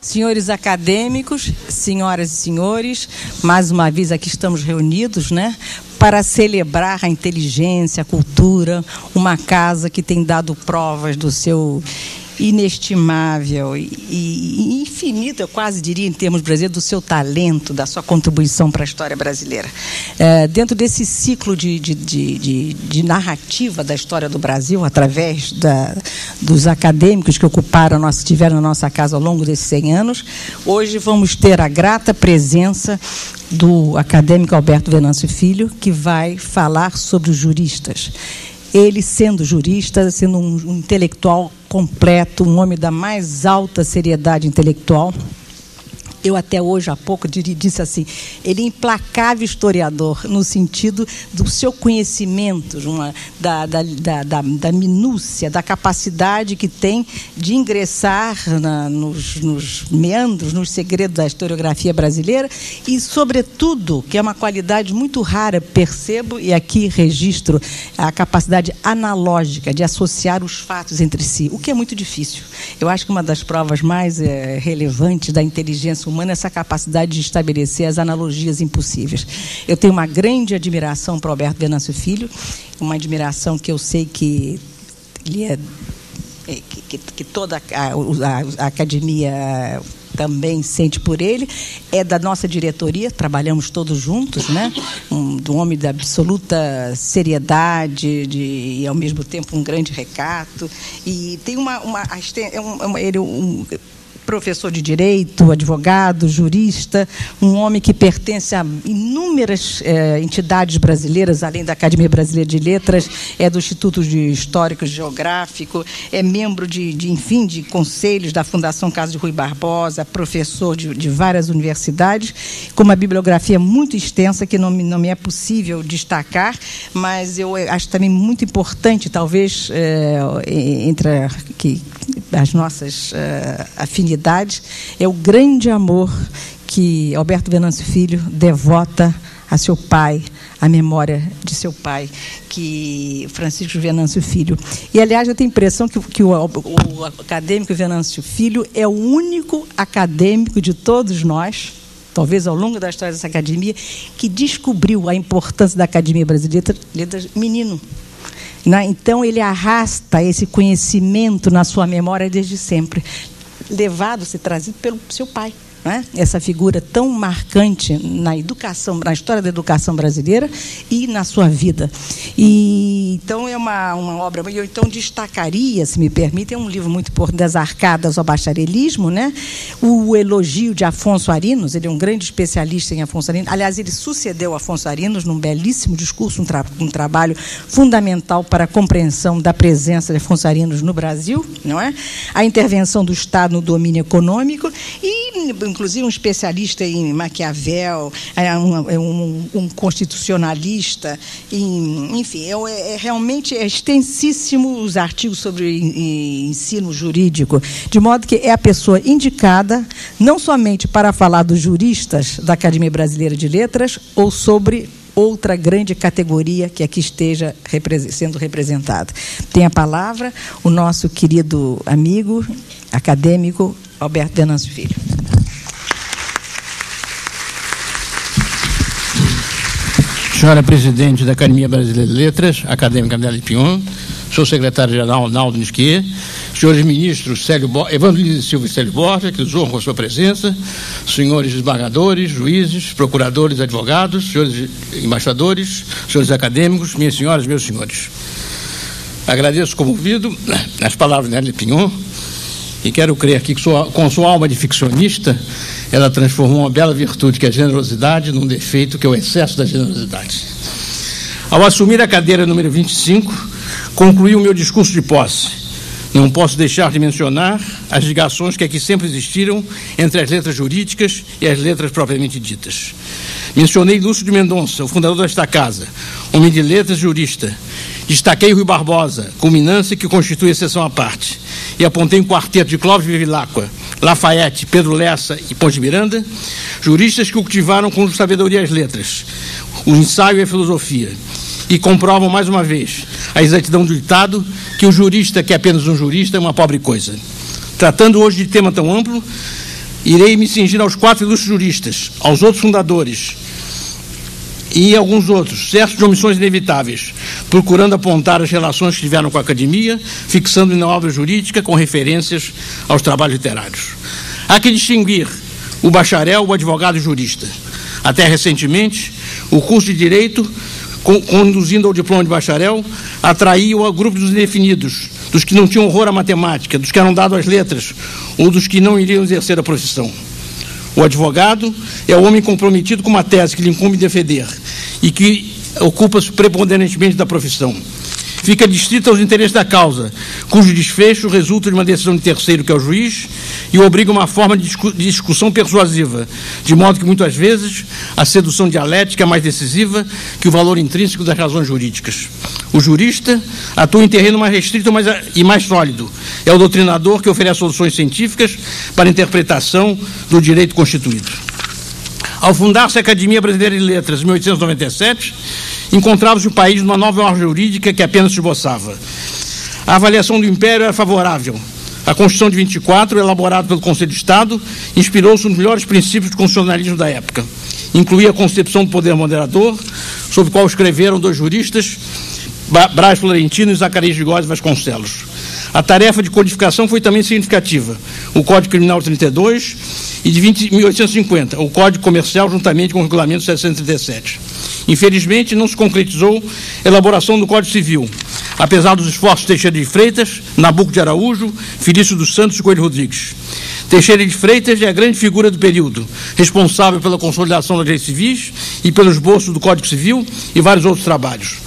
Senhores acadêmicos, senhoras e senhores, mais uma vez aqui estamos reunidos, né, para celebrar a inteligência, a cultura, uma casa que tem dado provas do seu inestimável e infinito, eu quase diria, em termos brasileiros, do seu talento, da sua contribuição para a história brasileira. Dentro desse ciclo de narrativa da história do Brasil, através dos acadêmicos que estiveram na nossa casa ao longo desses 100 anos, hoje vamos ter a grata presença do acadêmico Alberto Venâncio Filho, que vai falar sobre os juristas. Ele, sendo jurista, sendo um intelectual completo, um homem da mais alta seriedade intelectual. Eu até hoje, há pouco, disse assim, ele é implacável historiador, no sentido do seu conhecimento, da minúcia, da capacidade que tem de ingressar nos meandros, nos segredos da historiografia brasileira e, sobretudo, que é uma qualidade muito rara, percebo, e aqui registro a capacidade analógica de associar os fatos entre si, o que é muito difícil. Eu acho que uma das provas mais relevantes da inteligência humana é essa capacidade de estabelecer as analogias impossíveis. Eu tenho uma grande admiração para Alberto Venâncio Filho, uma admiração que eu sei que ele que toda a academia também sente por ele, é da nossa diretoria, trabalhamos todos juntos, né? Um homem de absoluta seriedade e ao mesmo tempo um grande recato, e tem ele professor de direito, advogado, jurista, um homem que pertence a inúmeras entidades brasileiras, além da Academia Brasileira de Letras, é do Instituto Histórico e Geográfico, é membro enfim, de conselhos da Fundação Casa de Rui Barbosa, professor de várias universidades, com uma bibliografia muito extensa que não me é possível destacar, mas eu acho também muito importante, talvez, entre as nossas afinidades, é o grande amor que Alberto Venâncio Filho devota a seu pai, a memória de seu pai, que Francisco Venâncio Filho. E, aliás, eu tenho a impressão que o acadêmico Venâncio Filho é o único acadêmico de todos nós, talvez ao longo da história dessa academia, que descobriu a importância da Academia Brasileira menino. Então, ele arrasta esse conhecimento na sua memória desde sempre, trazido pelo seu pai, né? Essa figura tão marcante na história da educação brasileira e na sua vida. E então é uma obra. Eu então destacaria, se me permite, é um livro muito importante, das Arcadas ao Bacharelismo, né? O elogio de Afonso Arinos, ele é um grande especialista em Afonso Arinos. Aliás, ele sucedeu Afonso Arinos num belíssimo discurso, um trabalho fundamental para a compreensão da presença de Afonso Arinos no Brasil, não é? A intervenção do Estado no domínio econômico e, inclusive, um especialista em Maquiavel, um constitucionalista, enfim, realmente é extensíssimo os artigos sobre ensino jurídico, de modo que é a pessoa indicada não somente para falar dos juristas da Academia Brasileira de Letras ou sobre outra grande categoria que aqui esteja sendo representada. Tem a palavra o nosso querido amigo acadêmico Alberto Venâncio Filho. Senhora Presidente da Academia Brasileira de Letras, acadêmica Adélia Pinhon, senhor secretário-geral Naldo Nisquier, senhores ministros Evandro Lins Silva e Célio Borges, que nos honram com a sua presença, senhores desembargadores, juízes, procuradores, advogados, senhores embaixadores, senhores acadêmicos, minhas senhoras, meus senhores. Agradeço comovido as palavras de Adélia Pinhon e quero crer que com sua alma de ficcionista, ela transformou uma bela virtude, que é a generosidade, num defeito, que é o excesso da generosidade. Ao assumir a cadeira número 25, concluí o meu discurso de posse. Não posso deixar de mencionar as ligações que aqui sempre existiram entre as letras jurídicas e as letras propriamente ditas. Mencionei Lúcio de Mendonça, o fundador desta casa, homem de letras, jurista. Destaquei Rui Barbosa, culminância que constitui exceção à parte. E apontei um quarteto de Clóvis Bevilacqua, Lafayette, Pedro Lessa e Ponte Miranda, juristas que cultivaram com sabedoria as letras, o ensaio e a filosofia, e comprovam mais uma vez a exatidão do ditado que o jurista, que é apenas um jurista, é uma pobre coisa. Tratando hoje de tema tão amplo, irei me cingir aos 4 ilustres juristas, aos outros fundadores e alguns outros, certos de omissões inevitáveis, procurando apontar as relações que tiveram com a academia, fixando na obra jurídica com referências aos trabalhos literários. Há que distinguir o bacharel, o advogado e o jurista. Até recentemente, o curso de Direito, conduzindo ao diploma de bacharel, atraiu ao grupo dos indefinidos, dos que não tinham horror à matemática, dos que eram dados às letras ou dos que não iriam exercer a profissão. O advogado é o homem comprometido com uma tese que lhe incumbe defender e que ocupa-se preponderantemente da profissão. Fica distrito aos interesses da causa, cujo desfecho resulta de uma decisão de terceiro, que é o juiz, e obriga uma forma de discussão persuasiva, de modo que, muitas vezes, a sedução dialética é mais decisiva que o valor intrínseco das razões jurídicas. O jurista atua em terreno mais restrito e mais sólido. É o doutrinador que oferece soluções científicas para a interpretação do direito constituído. Ao fundar-se a Academia Brasileira de Letras, em 1897, encontrava-se o país numa nova ordem jurídica que apenas se esboçava. A avaliação do Império era favorável. A Constituição de 24, elaborada pelo Conselho de Estado, inspirou-se nos melhores princípios do constitucionalismo da época. Incluía a concepção do poder moderador, sobre o qual escreveram 2 juristas, Braz Florentino e Zacarias de Góes Vasconcelos. A tarefa de codificação foi também significativa. O Código Criminal 32 e de 1850, o Código Comercial, juntamente com o Regulamento 737. Infelizmente, não se concretizou a elaboração do Código Civil, apesar dos esforços de Teixeira de Freitas, Nabuco de Araújo, Felício dos Santos e Coelho Rodrigues. Teixeira de Freitas é a grande figura do período, responsável pela consolidação das leis civis e pelo esboço do Código Civil e vários outros trabalhos.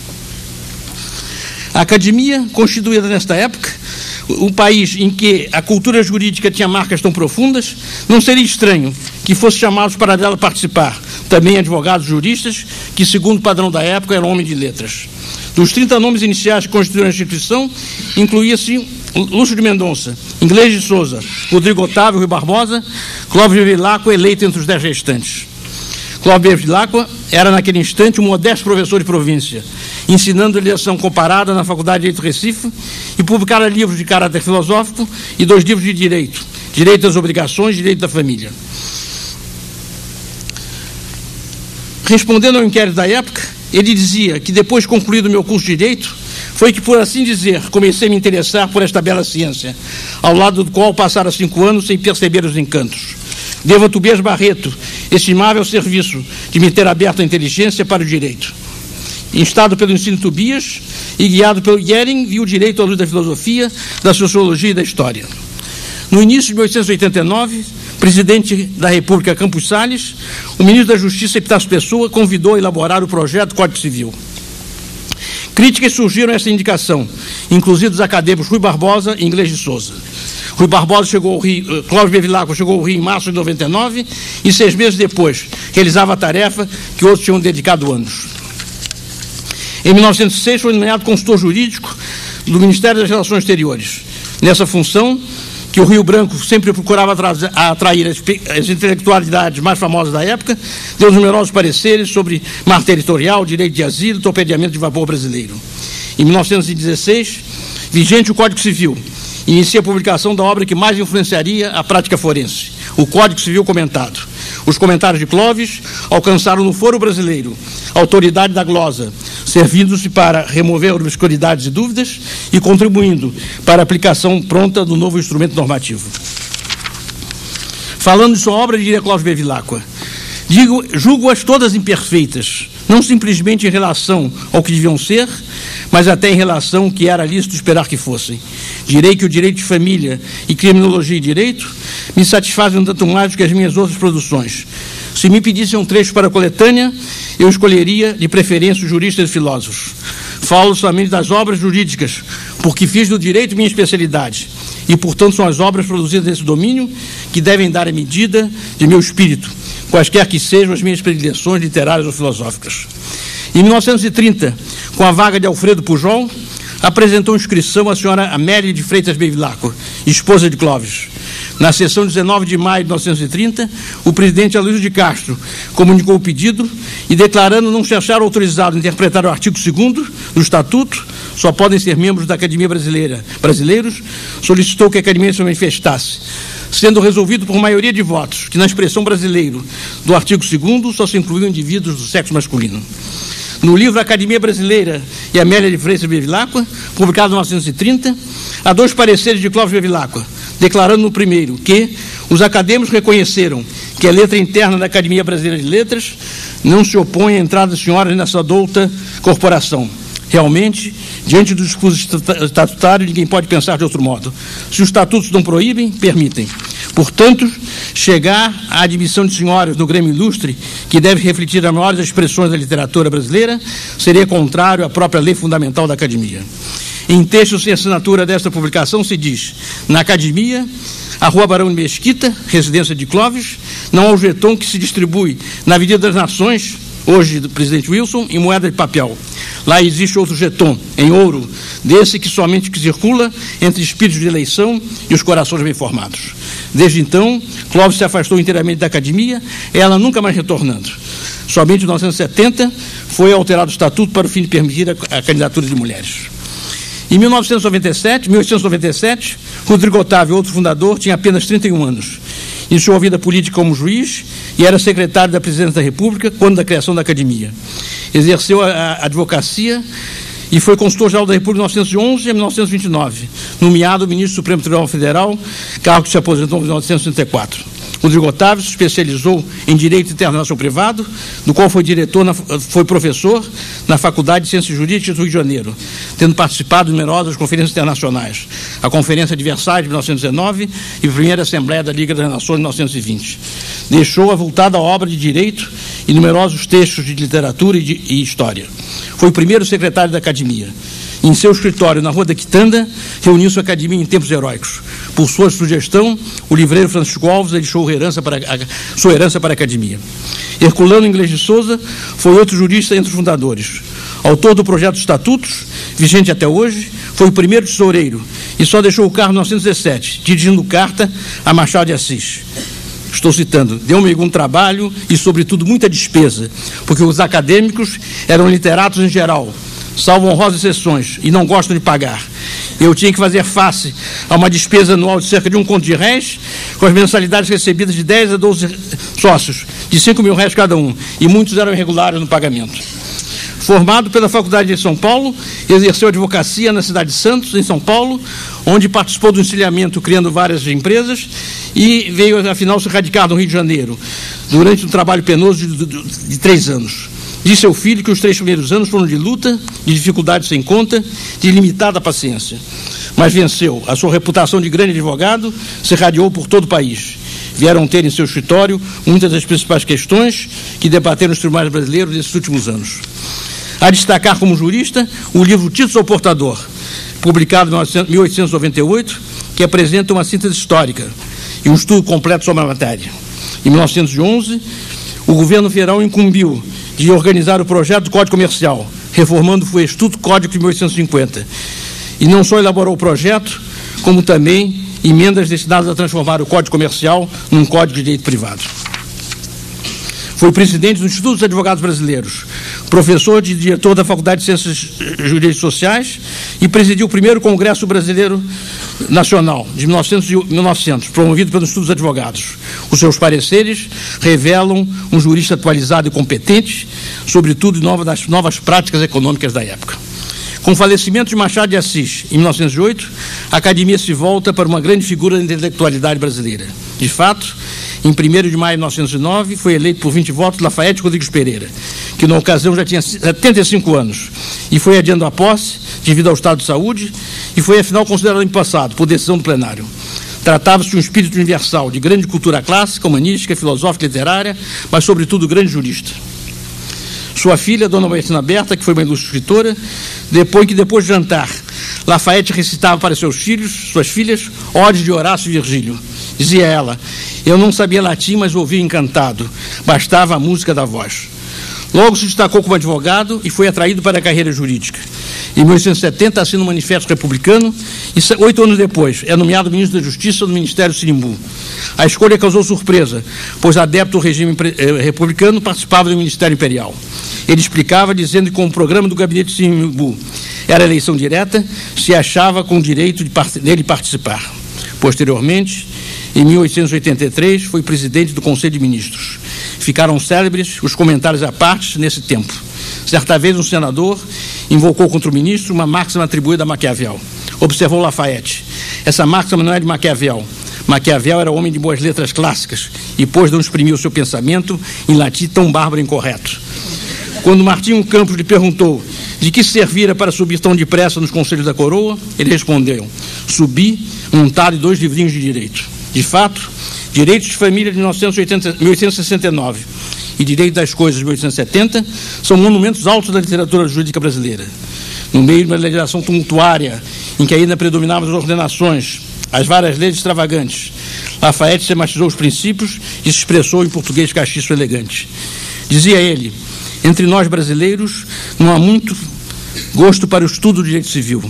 A academia, constituída nesta época, um país em que a cultura jurídica tinha marcas tão profundas, não seria estranho que fosse chamados para dela participar também advogados juristas que, segundo o padrão da época, eram homens de letras. Dos 30 nomes iniciais que constituíram a instituição, incluía-se Lúcio de Mendonça, Inglês de Souza, Rodrigo Otávio, Rui Barbosa, Clóvis Bevilacqua, eleito entre os 10 restantes. Clóvis Bevilacqua era, naquele instante, um modesto professor de província, ensinando legislação comparada na Faculdade de Direito de Recife, e publicara livros de caráter filosófico e 2 livros de direito, Direito das Obrigações e Direito da Família. Respondendo ao inquérito da época, ele dizia que, depois de concluído o meu curso de Direito, foi que, por assim dizer, comecei a me interessar por esta bela ciência, ao lado do qual passara 5 anos sem perceber os encantos. Devo a Tobias Barreto estimável serviço de me ter aberto a inteligência para o direito. Instado pelo ensino de Tobias e guiado pelo Yering, vi o direito à luz da filosofia, da sociologia e da história. No início de 1889, presidente da República Campos Salles, o ministro da Justiça, Epitácio Pessoa, convidou a elaborar o projeto do Código Civil. Críticas surgiram a essa indicação, inclusive dos acadêmicos Rui Barbosa e Inglês de Souza. Rui Barbosa chegou ao Rio, Clóvis Bevilacqua chegou ao Rio em março de 99 e 6 meses depois realizava a tarefa que outros tinham dedicado anos. Em 1906 foi nomeado consultor jurídico do Ministério das Relações Exteriores. Nessa função, que o Rio Branco sempre procurava atrair as intelectualidades mais famosas da época, deu numerosos pareceres sobre mar territorial, direito de asilo e torpedeamento de vapor brasileiro. Em 1916, vigente o Código Civil, inicia a publicação da obra que mais influenciaria a prática forense, o Código Civil Comentado. Os comentários de Clóvis alcançaram no Foro Brasileiro a autoridade da glosa, servindo-se para remover obscuridades e dúvidas e contribuindo para a aplicação pronta do novo instrumento normativo. Falando de sua obra, diria Clóvis Bevilacqua, julgo-as todas imperfeitas, não simplesmente em relação ao que deviam ser, mas até em relação ao que era lícito esperar que fossem. Direi que o direito de família e criminologia e direito me satisfazem um tanto mais do que as minhas outras produções. Se me pedissem um trecho para a coletânea, eu escolheria, de preferência, os juristas e filósofos. Falo somente das obras jurídicas, porque fiz do direito minha especialidade, e, portanto, são as obras produzidas nesse domínio que devem dar a medida de meu espírito, quaisquer que sejam as minhas predileções literárias ou filosóficas. Em 1930, com a vaga de Alfredo Pujol, apresentou inscrição a senhora Amélia de Freitas Bevilacqua, esposa de Clóvis. Na sessão de 19 de maio de 1930, o presidente Aloysio de Castro comunicou o pedido e, declarando não se achar autorizado a interpretar o artigo 2º do Estatuto, só podem ser membros da Academia brasileiros, solicitou que a Academia se manifestasse, sendo resolvido por maioria de votos que, na expressão brasileiro do artigo 2º, só se incluíam indivíduos do sexo masculino. No livro Academia Brasileira e Amélia de Freitas Bevilacqua, publicado em 1930, há 2 pareceres de Clóvis Bevilacqua, declarando no primeiro que os acadêmicos reconheceram que a letra interna da Academia Brasileira de Letras não se opõe à entrada de senhoras nessa douta corporação. Realmente, diante do discurso estatutário, ninguém pode pensar de outro modo. Se os estatutos não proíbem, permitem. Portanto, chegar à admissão de senhoras no Grêmio Ilustre, que deve refletir as maiores expressões da literatura brasileira, seria contrário à própria lei fundamental da Academia. Em texto sem assinatura desta publicação se diz: na Academia, a Rua Barão de Mesquita, residência de Clóvis, não há o jeton que se distribui na Avenida das Nações, hoje do presidente Wilson, em moeda de papel. Lá existe outro jeton, em ouro, desse que somente circula entre espíritos de eleição e os corações bem formados. Desde então, Clóvis se afastou inteiramente da Academia, ela nunca mais retornando. Somente em 1970 foi alterado o estatuto para o fim de permitir a candidatura de mulheres. Em 1897, Rodrigo Otávio, outro fundador, tinha apenas 31 anos. Iniciou a vida política como juiz e era secretário da Presidência da República quando da criação da Academia. Exerceu a advocacia e foi consultor-geral da República de 1911 a 1929, nomeado ministro do Supremo Tribunal Federal, cargo que se aposentou em 1934. Rodrigo Otávio se especializou em Direito Internacional Privado, do qual foi professor na Faculdade de Ciências Jurídicas do Rio de Janeiro, tendo participado de numerosas conferências internacionais, a Conferência de Versalhes de 1919 e a Primeira Assembleia da Liga das Nações de 1920. Deixou avultada obra de Direito e numerosos textos de literatura e história. Foi o primeiro secretário da Academia. Em seu escritório, na Rua da Quitanda, reuniu-se a Academia em tempos heróicos. Por sua sugestão, o livreiro Francisco Alves deixou sua herança para a Academia. Herculano Inglês de Souza foi outro jurista entre os fundadores. Autor do projeto de estatutos, vigente até hoje, foi o primeiro tesoureiro e só deixou o cargo em 1917, dirigindo carta a Machado de Assis. Estou citando: deu-me algum trabalho e, sobretudo, muita despesa, porque os acadêmicos eram literatos em geral, salvo honrosas exceções, e não gostam de pagar. Eu tinha que fazer face a uma despesa anual de cerca de R$1 conto com as mensalidades recebidas de 10 a 12 sócios, de R$5.000 cada um, e muitos eram irregulares no pagamento. Formado pela Faculdade de São Paulo, exerceu advocacia na cidade de Santos, em São Paulo, onde participou do encilhamento criando várias empresas e veio, afinal, se radicar no Rio de Janeiro, durante um trabalho penoso de 3 anos. Diz seu filho que os 3 primeiros anos foram de luta, de dificuldades sem conta, de limitada paciência. Mas venceu. A sua reputação de grande advogado se irradiou por todo o país. Vieram ter em seu escritório muitas das principais questões que debateram os tribunais brasileiros nesses últimos anos. A destacar como jurista o livro Títulos ao Portador, publicado em 1898, que apresenta uma síntese histórica e um estudo completo sobre a matéria. Em 1911, o governo federal incumbiu de organizar o projeto do Código Comercial, reformando o Estatuto Código de 1850. E não só elaborou o projeto, como também emendas destinadas a transformar o Código Comercial num Código de Direito Privado. Foi presidente do Instituto dos Advogados Brasileiros, professor e diretor da Faculdade de Ciências Jurídicas Sociais e presidiu o primeiro Congresso Brasileiro Nacional, de 1900, promovido pelos Institutos dos Advogados. Os seus pareceres revelam um jurista atualizado e competente, sobretudo das novas práticas econômicas da época. Com o falecimento de Machado de Assis, em 1908, a Academia se volta para uma grande figura da intelectualidade brasileira. De fato, em 1º de maio de 1909, foi eleito por 20 votos Lafayette Rodrigues Pereira, que na ocasião já tinha 75 anos, e foi adiando a posse devido ao estado de saúde, e foi afinal considerado empossado por decisão do plenário. Tratava-se de um espírito universal, de grande cultura clássica, humanística, filosófica e literária, mas sobretudo grande jurista. Sua filha, Dona Martina Berta, que foi uma ilustre escritora, depois de jantar, Lafayette recitava para suas filhas, Odes de Horácio e Virgílio. Dizia ela: eu não sabia latim, mas ouvia encantado, bastava a música da voz. Logo se destacou como advogado e foi atraído para a carreira jurídica. Em 1870 assina o Manifesto Republicano e 8 anos depois é nomeado ministro da Justiça do Ministério Sinimbu. A escolha causou surpresa, pois adepto ao regime republicano participava do Ministério Imperial. Ele explicava dizendo que com o programa do gabinete Sinimbu era eleição direta, se achava com o direito dele participar. Posteriormente, em 1883, foi presidente do Conselho de Ministros. Ficaram célebres os comentários à parte nesse tempo. Certa vez, um senador invocou contra o ministro uma máxima atribuída a Maquiavel. Observou Lafayette: essa máxima não é de Maquiavel. Maquiavel era homem de boas letras clássicas e, pois, não exprimiu o seu pensamento em latim tão bárbaro e incorreto. Quando Martinho Campos lhe perguntou de que servira para subir tão depressa nos conselhos da coroa, ele respondeu: subi montado em 2 livrinhos de direito. De fato, Direitos de Família de 1869 e Direito das Coisas de 1870 são monumentos altos da literatura jurídica brasileira. No meio de uma legislação tumultuária, em que ainda predominavam as ordenações, as várias leis extravagantes, Lafayette sistematizou os princípios e se expressou em português castiço elegante. Dizia ele: entre nós brasileiros não há muito gosto para o estudo do direito civil.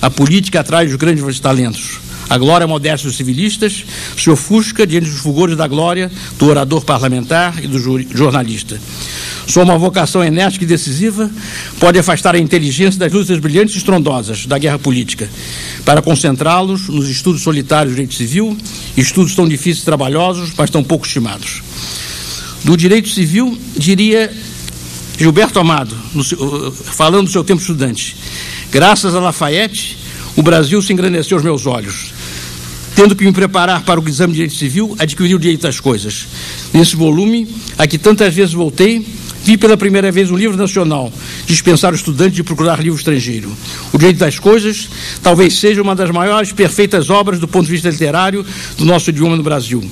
A política atrai os grandes talentos. A glória modesta dos civilistas se ofusca diante dos fulgores da glória do orador parlamentar e do jornalista. Só uma vocação enérgica e decisiva pode afastar a inteligência das lutas brilhantes e estrondosas da guerra política, para concentrá-los nos estudos solitários do direito civil, estudos tão difíceis e trabalhosos, mas tão pouco estimados. Do direito civil, diria Gilberto Amado, falando do seu tempo estudante: graças a Lafayette, o Brasil se engrandeceu aos meus olhos. Tendo que me preparar para o exame de direito civil, adquiri o direito das coisas. Nesse volume, a que tantas vezes voltei, vi pela primeira vez um livro nacional dispensar o estudante de procurar livro estrangeiro. O direito das coisas talvez seja uma das maiores perfeitas obras do ponto de vista literário do nosso idioma no Brasil.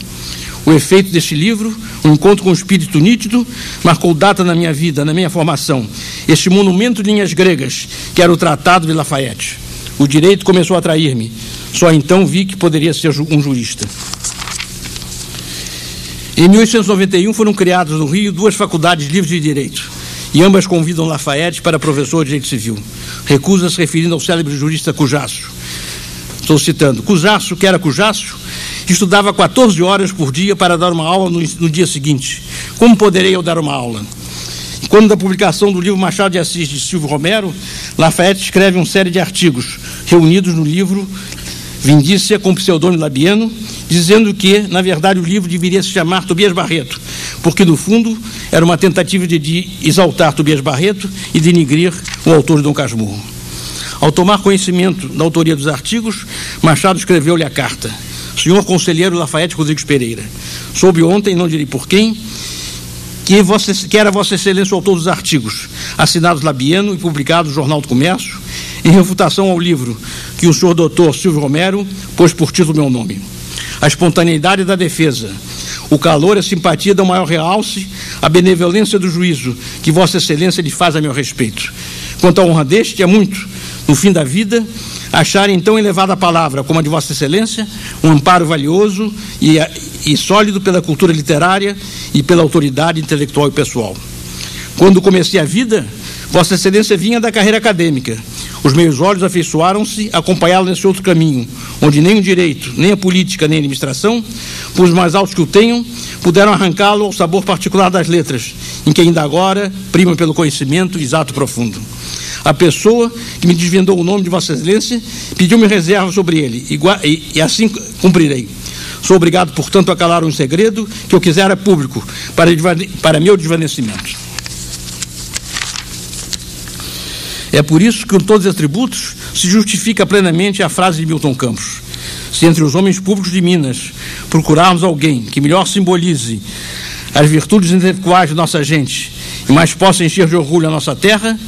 O efeito deste livro, um encontro com o espírito nítido, marcou data na minha vida, na minha formação. Este monumento de linhas gregas, que era o Tratado de Lafayette. O direito começou a atrair-me. Só então vi que poderia ser um jurista. Em 1891 foram criadas no Rio 2 faculdades livres de direito, e ambas convidam Lafayette para professor de direito civil. Recusa-se referindo ao célebre jurista Cujasso. Estou citando: Cujasso, que era Cujasso, estudava 14 horas por dia para dar uma aula no dia seguinte. Como poderei eu dar uma aula? Quando da publicação do livro Machado de Assis de Silvio Romero, Lafayette escreve uma série de artigos reunidos no livro Vindícia com pseudônimo Labieno, dizendo que, na verdade, o livro deveria se chamar Tobias Barreto, porque, no fundo, era uma tentativa de exaltar Tobias Barreto e denigrir o autor de Dom Casmurro. Ao tomar conhecimento da autoria dos artigos, Machado escreveu-lhe a carta: senhor conselheiro Lafayette Rodrigues Pereira, soube ontem, não direi por quem, que era Vossa Excelência o autor dos artigos, assinados Labieno e publicados no Jornal do Comércio, em refutação ao livro que o senhor doutor Silvio Romero pôs por título meu nome. A espontaneidade da defesa, o calor e a simpatia dão maior realce à benevolência do juízo que Vossa Excelência lhe faz a meu respeito. Quanto à honra deste, é muito, no fim da vida, acharem tão elevada palavra como a de Vossa Excelência, um amparo valioso e sólido pela cultura literária e pela autoridade intelectual e pessoal. Quando comecei a vida, Vossa Excelência vinha da carreira acadêmica. Os meus olhos afeiçoaram-se a acompanhá-lo nesse outro caminho, onde nem o direito, nem a política, nem a administração, por os mais altos que o tenham, puderam arrancá-lo ao sabor particular das letras, em que ainda agora prima pelo conhecimento exato e profundo. A pessoa que me desvendou o nome de Vossa Excelência pediu-me reserva sobre ele, e assim cumprirei. Sou obrigado, portanto, a calar um segredo que eu quisera público para meu desvanecimento. É por isso que, com todos os atributos, se justifica plenamente a frase de Milton Campos: se entre os homens públicos de Minas procurarmos alguém que melhor simbolize as virtudes intelectuais de nossa gente e mais possa encher de orgulho a nossa terra,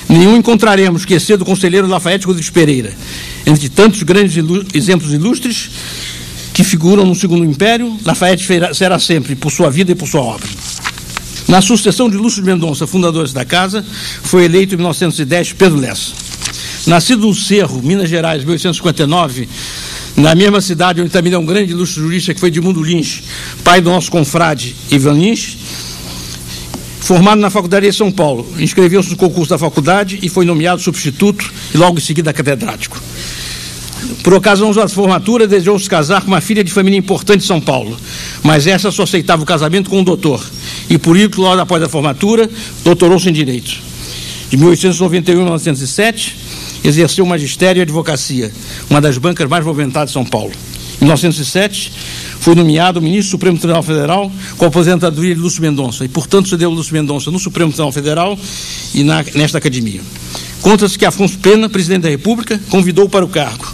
nenhum encontraremos que exceda o conselheiro Lafayette Rodrigues Pereira. Entre tantos grandes exemplos ilustres que figuram no Segundo Império, Lafayette será sempre, por sua vida e por sua obra. Na sucessão de Lúcio de Mendonça, fundadores da casa, foi eleito em 1910 Pedro Lessa. Nascido no Cerro, Minas Gerais, em 1859, na mesma cidade onde também é um grande ilustre jurista, que foi Edmundo Lins, pai do nosso confrade Ivan Lins, formado na Faculdade de São Paulo, inscreveu-se no concurso da faculdade e foi nomeado substituto e logo em seguida catedrático. Por ocasião da formatura, desejou se casar com uma filha de família importante de São Paulo, mas essa só aceitava o casamento com um doutor, e por isso, logo após a formatura, doutorou-se em Direito. De 1891 a 1907, exerceu magistério e advocacia, uma das bancas mais movimentadas de São Paulo. Em 1907, foi nomeado ministro do Supremo Tribunal Federal com a aposentadoria de Lúcio Mendonça, e, portanto, sucedeu Lúcio Mendonça no Supremo Tribunal Federal e nesta academia. Conta-se que Afonso Pena, presidente da República, convidou-o para o cargo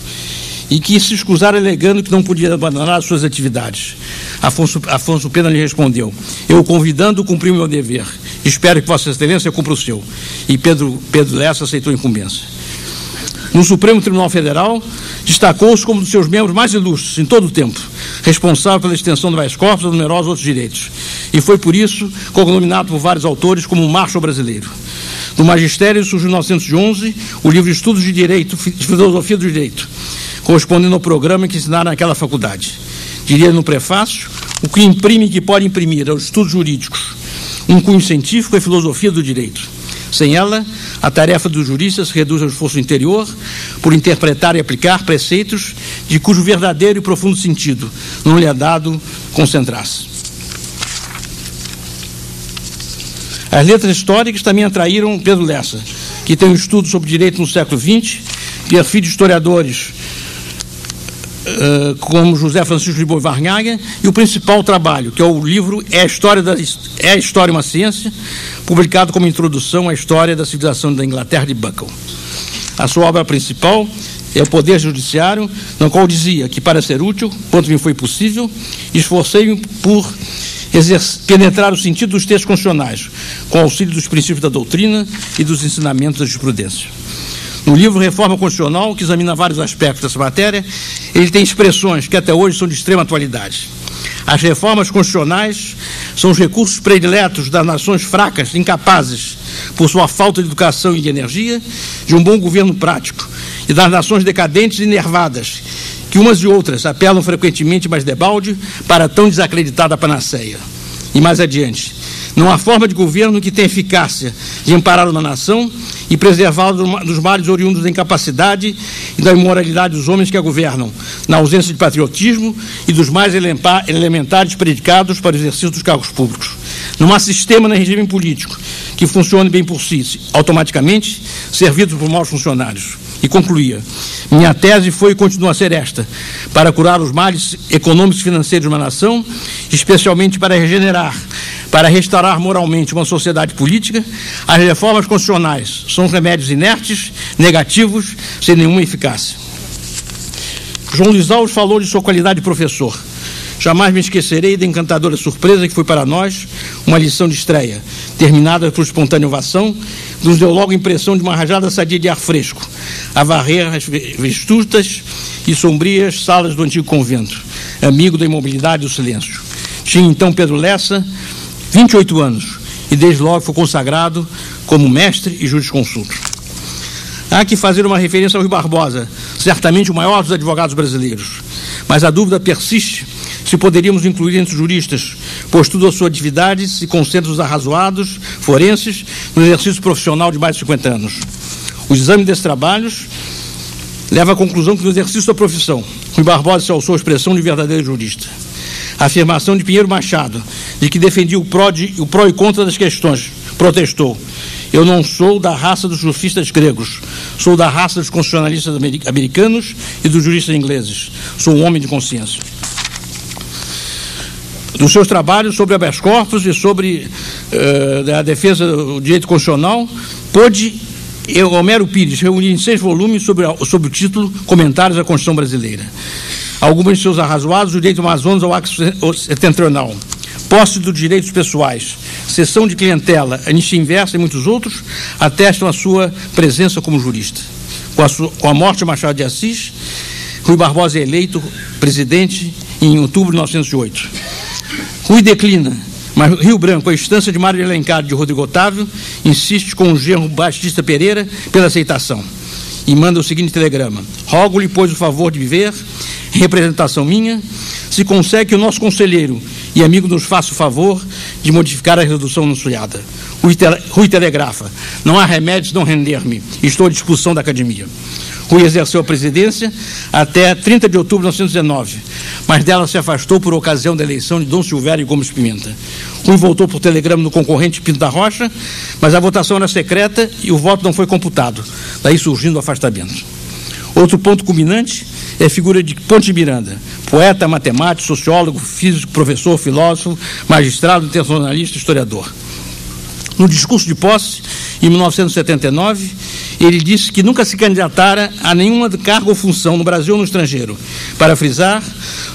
e que se escusara alegando que não podia abandonar as suas atividades. Afonso Pena lhe respondeu: eu, convidando, cumpri o meu dever. Espero que Vossa Excelência cumpra o seu. E Pedro Lessa aceitou a incumbência. No Supremo Tribunal Federal, destacou-se como um dos seus membros mais ilustres em todo o tempo, responsável pela extensão do habeas corpus a numerosos outros direitos. E foi por isso cognominado por vários autores como o Marshall brasileiro. Do magistério surgiu em 1911 o livro de Estudos de Direito, de Filosofia do Direito, correspondendo ao programa que ensinaram naquela faculdade. Diria no prefácio: o que imprime e que pode imprimir aos estudos jurídicos um cunho científico é a filosofia do direito. Sem ela, a tarefa dos juristas se reduz ao esforço interior por interpretar e aplicar preceitos de cujo verdadeiro e profundo sentido não lhe é dado concentrar-se. As letras históricas também atraíram Pedro Lessa, que tem um estudo sobre direito no século XX, perfil de historiadores como José Francisco de Boivarnhaga, e o principal trabalho, que é o livro É a História uma Ciência, publicado como introdução à história da civilização da Inglaterra de Buckle. A sua obra principal é O Poder Judiciário, na qual dizia que, para ser útil, quanto me foi possível, esforcei-me por penetrar o sentido dos textos constitucionais, com auxílio dos princípios da doutrina e dos ensinamentos da jurisprudência. No livro Reforma Constitucional, que examina vários aspectos dessa matéria, ele tem expressões que até hoje são de extrema atualidade. As reformas constitucionais são os recursos prediletos das nações fracas, incapazes, por sua falta de educação e de energia, de um bom governo prático, e das nações decadentes e enervadas, que umas e outras apelam frequentemente mais debalde para tão desacreditada panaceia. E mais adiante: não há forma de governo que tenha eficácia de amparar uma nação e preservá-la dos males oriundos da incapacidade e da imoralidade dos homens que a governam, na ausência de patriotismo e dos mais elementares predicados para o exercício dos cargos públicos. Não há sistema nem regime político que funcione bem por si, automaticamente, servido por maus funcionários. E concluía: minha tese foi e continua a ser esta: para curar os males econômicos e financeiros de uma nação, especialmente para regenerar, para restaurar moralmente uma sociedade política, as reformas constitucionais são remédios inertes, negativos, sem nenhuma eficácia. João Luiz Alves falou de sua qualidade de professor. Jamais me esquecerei da encantadora surpresa que foi para nós uma lição de estreia, terminada por espontânea ovação. Nos deu logo a impressão de uma rajada sadia de ar fresco, a varrer as vetustas e sombrias salas do antigo convento, amigo da imobilidade e do silêncio. Tinha então Pedro Lessa 28 anos e desde logo foi consagrado como mestre e jurisconsulto. Há que fazer uma referência ao Rui Barbosa, certamente o maior dos advogados brasileiros, mas a dúvida persiste se poderíamos incluir entre os juristas, pois toda a sua atividade se concentra nos arrazoados forenses no exercício profissional de mais de 50 anos. O exame desses trabalhos leva à conclusão que no exercício da profissão, Rui Barbosa se alçou a expressão de verdadeiro jurista. A afirmação de Pinheiro Machado, de que defendia o pró e contra das questões, protestou: eu não sou da raça dos sofistas gregos, sou da raça dos constitucionalistas americanos e dos juristas ingleses, sou um homem de consciência. Dos seus trabalhos sobre habeas corpus e sobre a defesa do direito constitucional, pôde Homero Pires reunir em 6 volumes sobre o título Comentários à Constituição Brasileira. Alguns de seus arrazoados: o direito Amazonas ao Acre Setentrional, posse dos direitos pessoais, cessão de clientela, anistia inversa e muitos outros, atestam a sua presença como jurista. Com a morte de Machado de Assis, Rui Barbosa é eleito presidente em outubro de 1908. Rui declina, mas Rio Branco, a instância de Mário de Alencar e de Rodrigo Otávio, insiste com o genro Batista Pereira pela aceitação e manda o seguinte telegrama: rogo-lhe, pois, o favor de viver, em representação minha, se consegue que o nosso conselheiro e amigo nos faça o favor de modificar a resolução anunciada. Rui telegrafa: não há remédio se não render-me, estou à disposição da academia. Rui exerceu a presidência até 30 de outubro de 1919, mas dela se afastou por ocasião da eleição de Dom Silvério Gomes Pimenta. Rui voltou por telegrama no concorrente Pinto da Rocha, mas a votação era secreta e o voto não foi computado, daí surgindo o afastamento. Outro ponto culminante é a figura de Ponte Miranda, poeta, matemático, sociólogo, físico, professor, filósofo, magistrado, internacionalista, historiador. No discurso de posse, em 1979, ele disse que nunca se candidatara a nenhuma cargo ou função no Brasil ou no estrangeiro. Para frisar,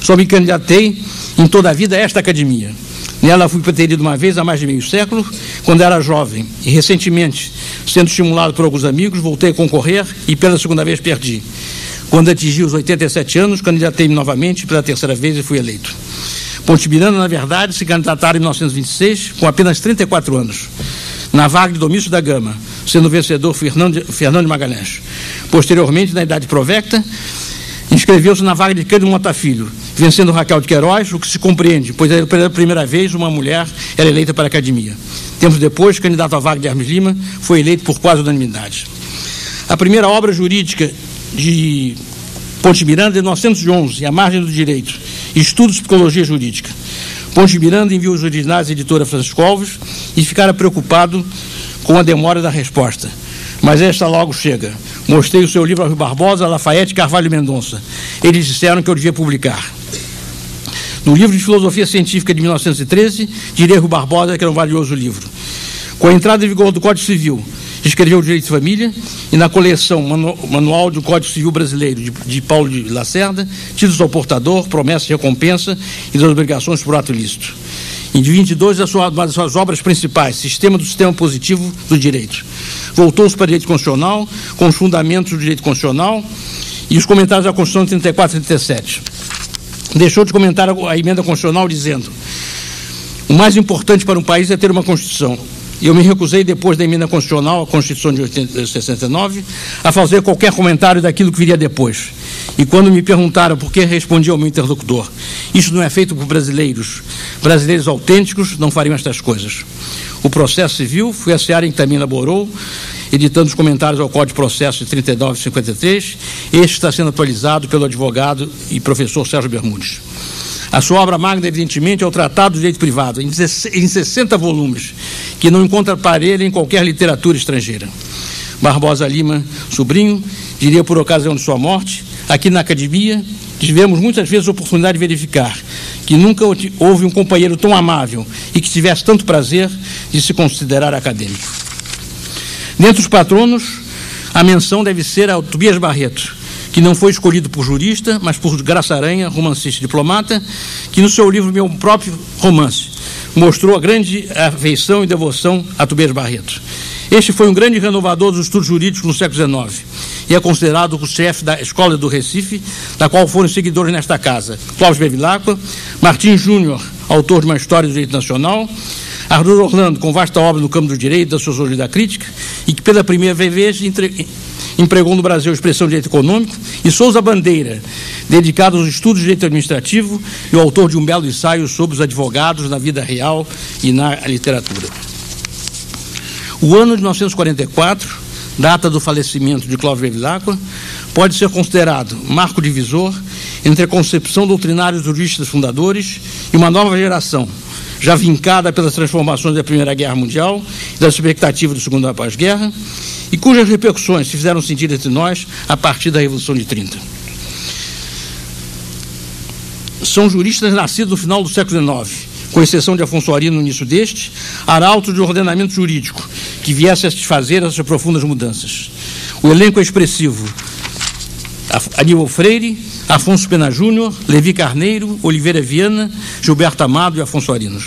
só me candidatei em toda a vida a esta academia. Nela fui preterido uma vez há mais de meio século, quando era jovem, e recentemente, sendo estimulado por alguns amigos, voltei a concorrer e pela segunda vez perdi. Quando atingi os 87 anos, candidatei-me novamente pela terceira vez e fui eleito. Ponte Miranda, na verdade, se candidatara em 1926, com apenas 34 anos, na vaga de Domício da Gama, sendo vencedor Fernando de Magalhães. Posteriormente, na idade provecta, inscreveu-se na vaga de Cândido Mota Filho, vencendo Raquel de Queiroz, o que se compreende, pois pela primeira vez uma mulher era eleita para a academia. Tempos depois, candidato à vaga de Hermes Lima, foi eleito por quase unanimidade. A primeira obra jurídica de Ponte Miranda, em 1911, A Margem do Direito, Estudos de Psicologia Jurídica. Ponte Miranda enviou os originais à editora Francisco Alves e ficara preocupado com a demora da resposta. Mas esta logo chega. Mostrei o seu livro a Rui Barbosa, Lafayette, Carvalho e Mendonça. Eles disseram que eu devia publicar. No livro de Filosofia Científica de 1913, direi a Rui Barbosa que era um valioso livro. Com a entrada em vigor do Código Civil, escreveu o Direito de Família, e na coleção Manual do Código Civil Brasileiro, de Paulo de Lacerda, títulos ao portador, promessa de recompensa e das obrigações por ato ilícito. Em 22, uma das suas obras principais, Sistema Positivo do Direito. Voltou-se para o direito constitucional, com os fundamentos do direito constitucional e os comentários da Constituição de 34 e 37. Deixou de comentar a emenda constitucional dizendo: o mais importante para um país é ter uma Constituição. Eu me recusei, depois da emenda constitucional, a Constituição de 69, a fazer qualquer comentário daquilo que viria depois. E quando me perguntaram por que, respondi ao meu interlocutor: isso não é feito por brasileiros. Brasileiros autênticos não fariam estas coisas. O processo civil foi a seara em que também elaborou, editando os comentários ao Código de Processo de 39 e 53. Este está sendo atualizado pelo advogado e professor Sérgio Bermudes. A sua obra magna, evidentemente, é o Tratado do Direito Privado, em 60 volumes, que não encontra parelho em qualquer literatura estrangeira. Barbosa Lima, sobrinho, diria por ocasião de sua morte: aqui na academia tivemos muitas vezes a oportunidade de verificar que nunca houve um companheiro tão amável e que tivesse tanto prazer de se considerar acadêmico. Dentre os patronos, a menção deve ser a Tobias Barreto, que não foi escolhido por jurista, mas por Graça Aranha, romancista e diplomata, que no seu livro Meu Próprio Romance mostrou a grande afeição e devoção a Tobias Barreto. Este foi um grande renovador dos estudos jurídicos no século XIX e é considerado o chefe da Escola do Recife, da qual foram seguidores nesta casa Clóvis Bevilacqua, Martins Júnior, autor de uma História do Direito Nacional, Arthur Orlando, com vasta obra no campo do direito, da sociologia e da crítica, e que pela primeira vez empregou no Brasil a expressão de direito econômico, e Souza Bandeira, dedicado aos estudos de direito administrativo e o autor de um belo ensaio sobre os advogados na vida real e na literatura. O ano de 1944, data do falecimento de Clóvis Bevilacqua, pode ser considerado marco divisor entre a concepção doutrinária dos juristas fundadores e uma nova geração, já vincada pelas transformações da Primeira Guerra Mundial e das expectativas da Segunda Pós-Guerra, e cujas repercussões se fizeram sentir entre nós a partir da Revolução de 30. São juristas nascidos no final do século XIX, com exceção de Afonso Ari no início deste, arautos de ordenamento jurídico que viesse a satisfazer essas profundas mudanças. O elenco é expressivo: Aníbal Freire, Afonso Pena Júnior, Levi Carneiro, Oliveira Viana, Gilberto Amado e Afonso Arinos.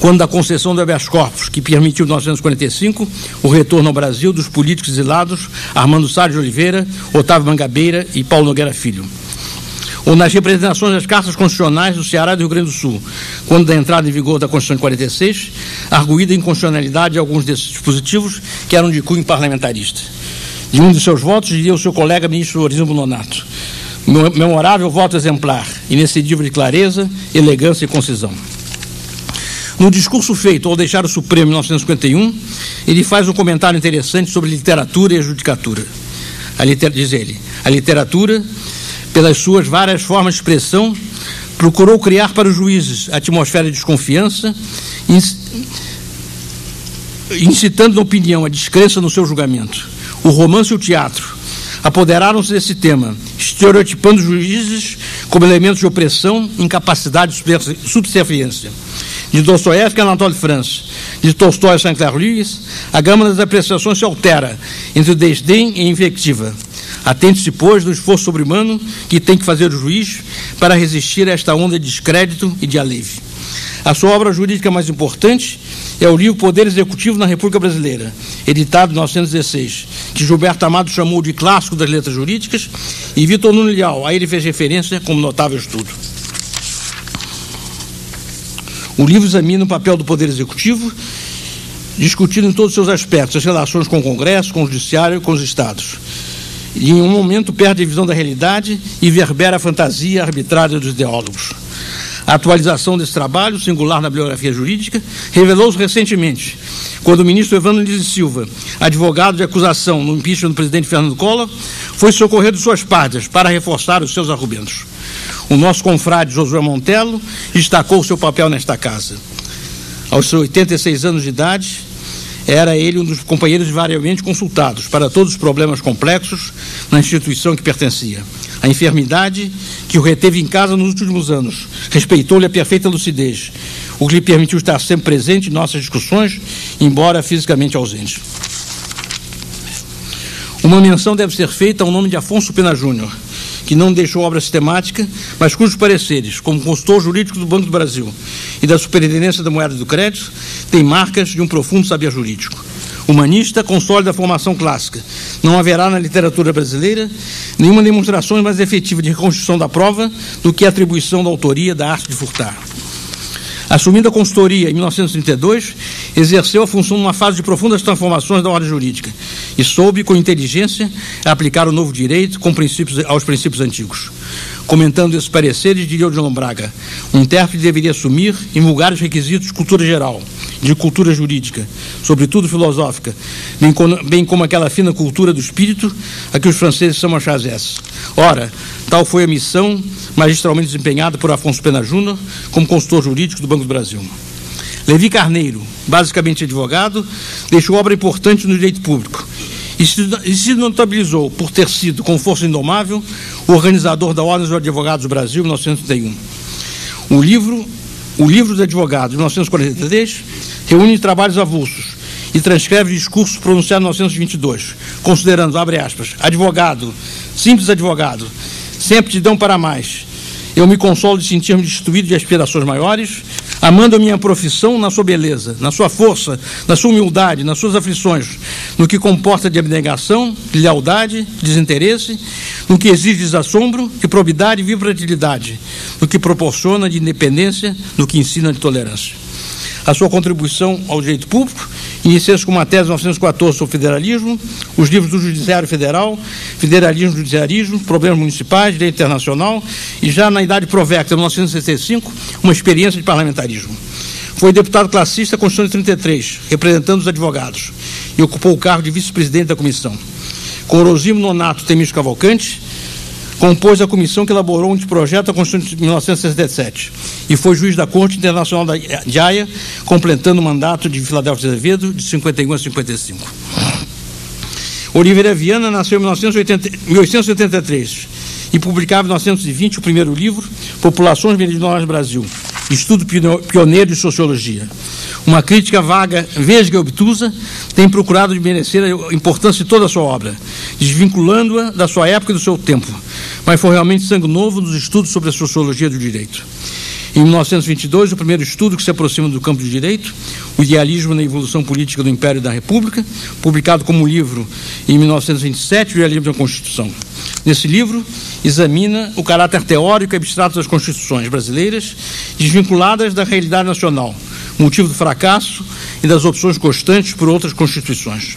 Quando da concessão do habeas corpus, que permitiu em 1945 o retorno ao Brasil dos políticos exilados Armando Salles de Oliveira, Otávio Mangabeira e Paulo Nogueira Filho. Ou nas representações das cartas constitucionais do Ceará e do Rio Grande do Sul, quando da entrada em vigor da Constituição de 46, arguída a inconstitucionalidade de alguns desses dispositivos que eram de cunho parlamentarista. De um de seus votos, diria o seu colega ministro Orizio Nonato: memorável voto exemplar, inexcedível de clareza, elegância e concisão. No discurso feito ao deixar o Supremo em 1951, ele faz um comentário interessante sobre literatura e a judicatura. diz ele, a literatura, pelas suas várias formas de expressão, procurou criar para os juízes a atmosfera de desconfiança, incitando na opinião a descrença no seu julgamento. O romance e o teatro apoderaram-se desse tema, estereotipando os juízes como elementos de opressão, incapacidade e subserviência. De Dostoiévski a Anatole France, de Tolstói a Sinclair Lewis, a gama das apreciações se altera entre o desdém e a invectiva. Atente-se, pois, do esforço sobre-humano que tem que fazer o juiz para resistir a esta onda de descrédito e de alívio. A sua obra jurídica mais importante é o livro Poder Executivo na República Brasileira, editado em 1916, que Gilberto Amado chamou de clássico das letras jurídicas, e Vitor Nuno Leal a ele fez referência como notável estudo. O livro examina o papel do Poder Executivo, discutindo em todos os seus aspectos, as relações com o Congresso, com o Judiciário e com os Estados. E em um momento perde a visão da realidade e verbera a fantasia arbitrária dos ideólogos. A atualização desse trabalho, singular na bibliografia jurídica, revelou-se recentemente, quando o ministro Evandro Lins e Silva, advogado de acusação no impeachment do presidente Fernando Collor, foi socorrer de suas partes para reforçar os seus argumentos. O nosso confrade Josué Montello destacou seu papel nesta casa. Aos seus 86 anos de idade, era ele um dos companheiros invariavelmente consultados para todos os problemas complexos na instituição que pertencia. A enfermidade que o reteve em casa nos últimos anos respeitou-lhe a perfeita lucidez, o que lhe permitiu estar sempre presente em nossas discussões, embora fisicamente ausente. Uma menção deve ser feita ao nome de Afonso Pena Júnior, que não deixou obra sistemática, mas cujos pareceres, como consultor jurídico do Banco do Brasil e da Superintendência da Moeda e do Crédito, têm marcas de um profundo saber jurídico. Humanista, com sólida formação clássica, não haverá na literatura brasileira nenhuma demonstração mais efetiva de reconstrução da prova do que a atribuição da autoria da arte de furtar. Assumindo a consultoria em 1932, exerceu a função numa fase de profundas transformações da ordem jurídica e soube, com inteligência, aplicar o novo direito aos princípios antigos. Comentando esses pareceres, diria Odilon Braga, o intérprete deveria assumir em vulgares requisitos de cultura geral, de cultura jurídica, sobretudo filosófica, bem como aquela fina cultura do espírito a que os franceses chamam chazés. Ora, tal foi a missão magistralmente desempenhada por Afonso Pena Júnior como consultor jurídico do Banco do Brasil. Levi Carneiro, basicamente advogado, deixou obra importante no direito público e se notabilizou por ter sido, com força indomável, o organizador da Ordem dos Advogados do Brasil em 1931. O livro dos Advogados, de 1943, reúne trabalhos avulsos e transcreve discursos pronunciados em 1922, considerando, abre aspas, advogado, simples advogado, sempre te dão para mais. Eu me consolo de sentir-me destituído de aspirações maiores, amando a minha profissão na sua beleza, na sua força, na sua humildade, nas suas aflições, no que comporta de abnegação, de lealdade, de desinteresse, no que exige de desassombro, de probidade e vibratilidade, no que proporciona de independência, no que ensina de tolerância. A sua contribuição ao direito público inicia-se com uma tese de 1914 sobre federalismo, os livros do Judiciário Federal, Federalismo e Judiciarismo, Problemas Municipais, Direito Internacional e já na idade provecta, em 1965, uma experiência de parlamentarismo. Foi deputado classista Constituição de 33, representando os advogados, e ocupou o cargo de vice-presidente da comissão. Com Orosimo Nonato Temício Cavalcante, compôs a comissão que elaborou um projeto da Constituição de 1967 e foi juiz da Corte Internacional de Haia, completando o mandato de Filadélfio de Azevedo de 51 a 55. Oliveira Viana nasceu em 1883 e publicava em 1920 o primeiro livro, Populações Meridionais do Brasil, estudo pioneiro de sociologia. Uma crítica vaga, vesga e obtusa, tem procurado merecer a importância de toda a sua obra, desvinculando-a da sua época e do seu tempo, mas foi realmente sangue novo nos estudos sobre a sociologia do direito. Em 1922, o primeiro estudo que se aproxima do campo do direito, o idealismo na evolução política do Império e da República, publicado como livro em 1927, o idealismo da Constituição. Nesse livro, examina o caráter teórico e abstrato das constituições brasileiras, desvinculadas da realidade nacional, motivo do fracasso e das opções constantes por outras constituições.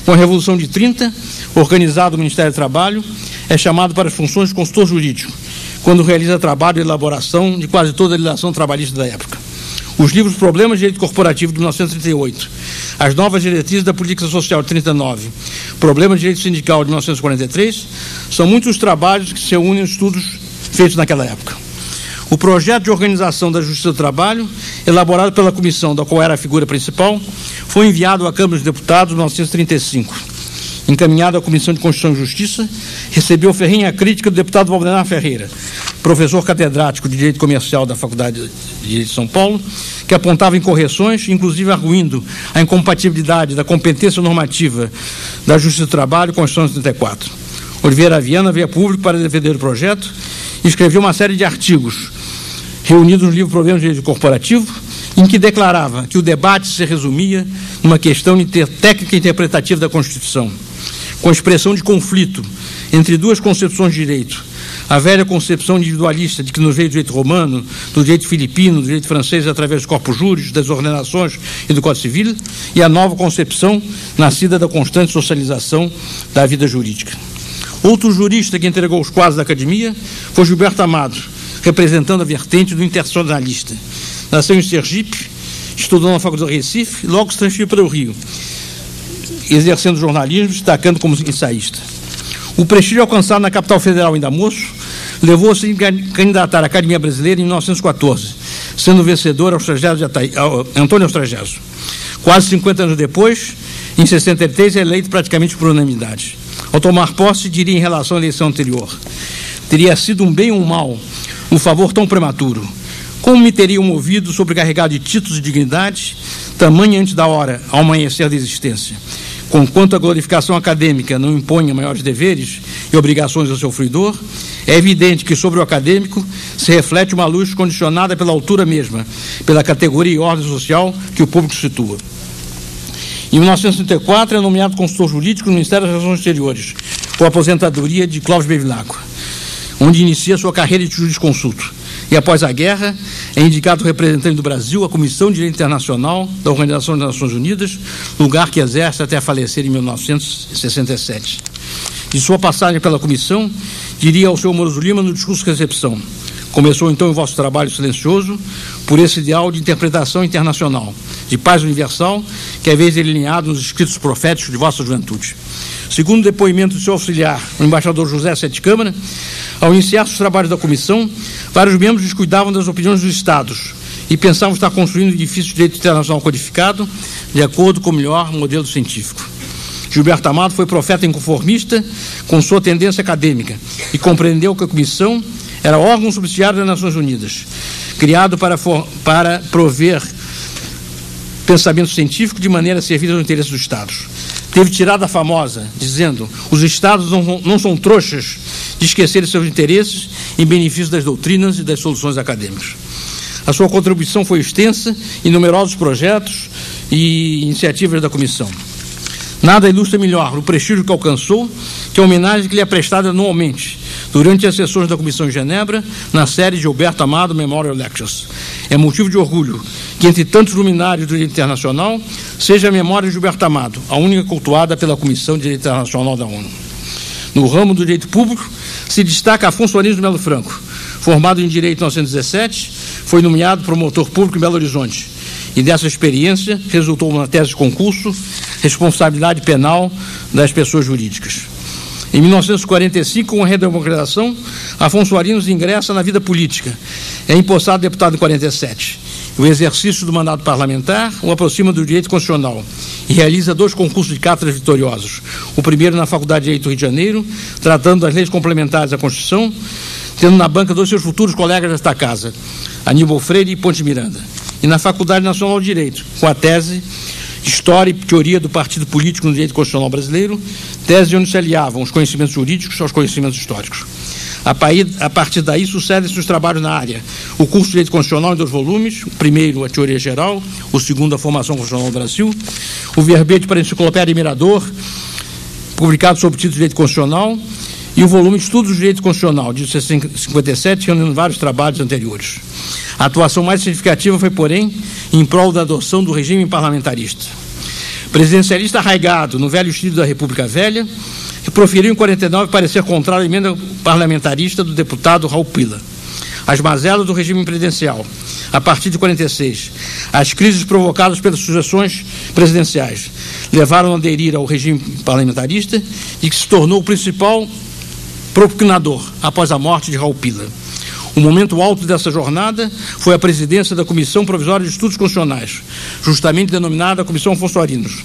Com a Revolução de 30, organizado o Ministério do Trabalho, é chamado para as funções de consultor jurídico, quando realiza trabalho de elaboração de quase toda a legislação trabalhista da época. Os livros Problemas de Direito Corporativo de 1938, As Novas Diretrizes da Política Social de 39, Problema de Direito Sindical de 1943, são muitos os trabalhos que se unem aos estudos feitos naquela época. O projeto de organização da Justiça do Trabalho, elaborado pela comissão da qual era a figura principal, foi enviado à Câmara dos Deputados em 1935. Encaminhado à Comissão de Constituição e Justiça, recebeu ferrenha crítica do deputado Valdenar Ferreira, professor catedrático de Direito Comercial da Faculdade de Direito de São Paulo, que apontava incorreções, inclusive arguindo a incompatibilidade da competência normativa da Justiça do Trabalho com a Constituição de 34. Oliveira Viana veio a público para defender o projeto e escreveu uma série de artigos reunidos no livro Problemas de Direito Corporativo, em que declarava que o debate se resumia numa questão técnica e interpretativa da Constituição, com expressão de conflito entre duas concepções de direito: a velha concepção individualista de que nos veio do direito romano, do direito filipino, do direito francês através dos corpus juris, das ordenações e do Código Civil, e a nova concepção nascida da constante socialização da vida jurídica. Outro jurista que entregou os quadros da academia foi Gilberto Amado, representando a vertente do internacionalista. Nasceu em Sergipe, estudou na Faculdade de Recife e logo se transferiu para o Rio, exercendo jornalismo, destacando como ensaísta. O prestígio alcançado na capital federal ainda moço levou-o a se candidatar à Academia Brasileira em 1914, sendo vencedor Antônio Austrageso. Quase 50 anos depois, em 63, é eleito praticamente por unanimidade. Ao tomar posse, diria em relação à eleição anterior: teria sido um bem ou um mal um favor tão prematuro. Como me teriam movido sobrecarregado de títulos e dignidade, tamanho antes da hora, ao amanhecer da existência? Conquanto a glorificação acadêmica não imponha maiores deveres e obrigações ao seu fruidor, é evidente que sobre o acadêmico se reflete uma luz condicionada pela altura mesma, pela categoria e ordem social que o público situa. Em 1934, é nomeado consultor jurídico no Ministério das Relações Exteriores, por aposentadoria de Clóvis Bevilacqua, onde inicia sua carreira de jurisconsulto. E após a guerra, é indicado representante do Brasil à Comissão de Direito Internacional da Organização das Nações Unidas, lugar que exerce até falecer em 1967. De sua passagem pela comissão, diria ao senhor Moroso Lima no discurso de recepção: começou então o vosso trabalho silencioso por esse ideal de interpretação internacional, de paz universal, que é vez delineado nos escritos proféticos de vossa juventude. Segundo o depoimento do seu auxiliar, o embaixador José Sete Câmara, ao iniciar os trabalhos da comissão, vários membros descuidavam das opiniões dos Estados e pensavam estar construindo um edifício de direito internacional codificado de acordo com o melhor modelo científico. Gilberto Amado foi profeta inconformista com sua tendência acadêmica e compreendeu que a comissão era órgão subsidiário das Nações Unidas, criado para prover pensamento científico de maneira a servir aos interesses dos Estados. Teve tirada famosa, dizendo: os Estados não são trouxas de esquecerem seus interesses em benefício das doutrinas e das soluções acadêmicas. A sua contribuição foi extensa em numerosos projetos e iniciativas da comissão. Nada ilustra melhor o prestígio que alcançou que a homenagem que lhe é prestada anualmente durante as sessões da Comissão em Genebra, na série de Gilberto Amado Memorial Lectures. É motivo de orgulho que, entre tantos luminares do direito internacional, seja a memória de Gilberto Amado, a única cultuada pela Comissão de Direito Internacional da ONU. No ramo do direito público, se destaca Afonso Arinos de Melo Franco. Formado em Direito em 1917, foi nomeado promotor público em Belo Horizonte. E dessa experiência resultou uma tese de concurso, responsabilidade penal das pessoas jurídicas. Em 1945, com a redemocratização, Afonso Arinos ingressa na vida política. É empossado deputado em 47. O exercício do mandato parlamentar o aproxima do direito constitucional e realiza 2 concursos de cátedras vitoriosos. O primeiro na Faculdade de Direito do Rio de Janeiro, tratando das leis complementares à Constituição, tendo na banca 2 seus futuros colegas desta casa, Aníbal Freire e Ponte Miranda. E na Faculdade Nacional de Direito, com a tese História e Teoria do Partido Político no Direito Constitucional Brasileiro, tese onde se aliavam os conhecimentos jurídicos aos conhecimentos históricos. A partir daí, sucedem-se os trabalhos na área: o curso de Direito Constitucional em 2 volumes, o primeiro, a Teoria Geral, o segundo, a Formação Constitucional do Brasil, o verbete para a Enciclopédia Mirador, publicado sob o título de Direito Constitucional, e o volume Estudos do Direito Constitucional, de 57, reunindo vários trabalhos anteriores. A atuação mais significativa foi, porém, em prol da adoção do regime parlamentarista. Presidencialista arraigado no velho estilo da República Velha, que proferiu em 49 parecer contrário à emenda parlamentarista do deputado Raul Pila. As mazelas do regime presidencial, a partir de 46, as crises provocadas pelas sucessões presidenciais levaram a aderir ao regime parlamentarista e que se tornou o principal propugnador após a morte de Raul Pila. O momento alto dessa jornada foi a presidência da Comissão Provisória de Estudos Constitucionais, justamente denominada Comissão Afonso Arinos,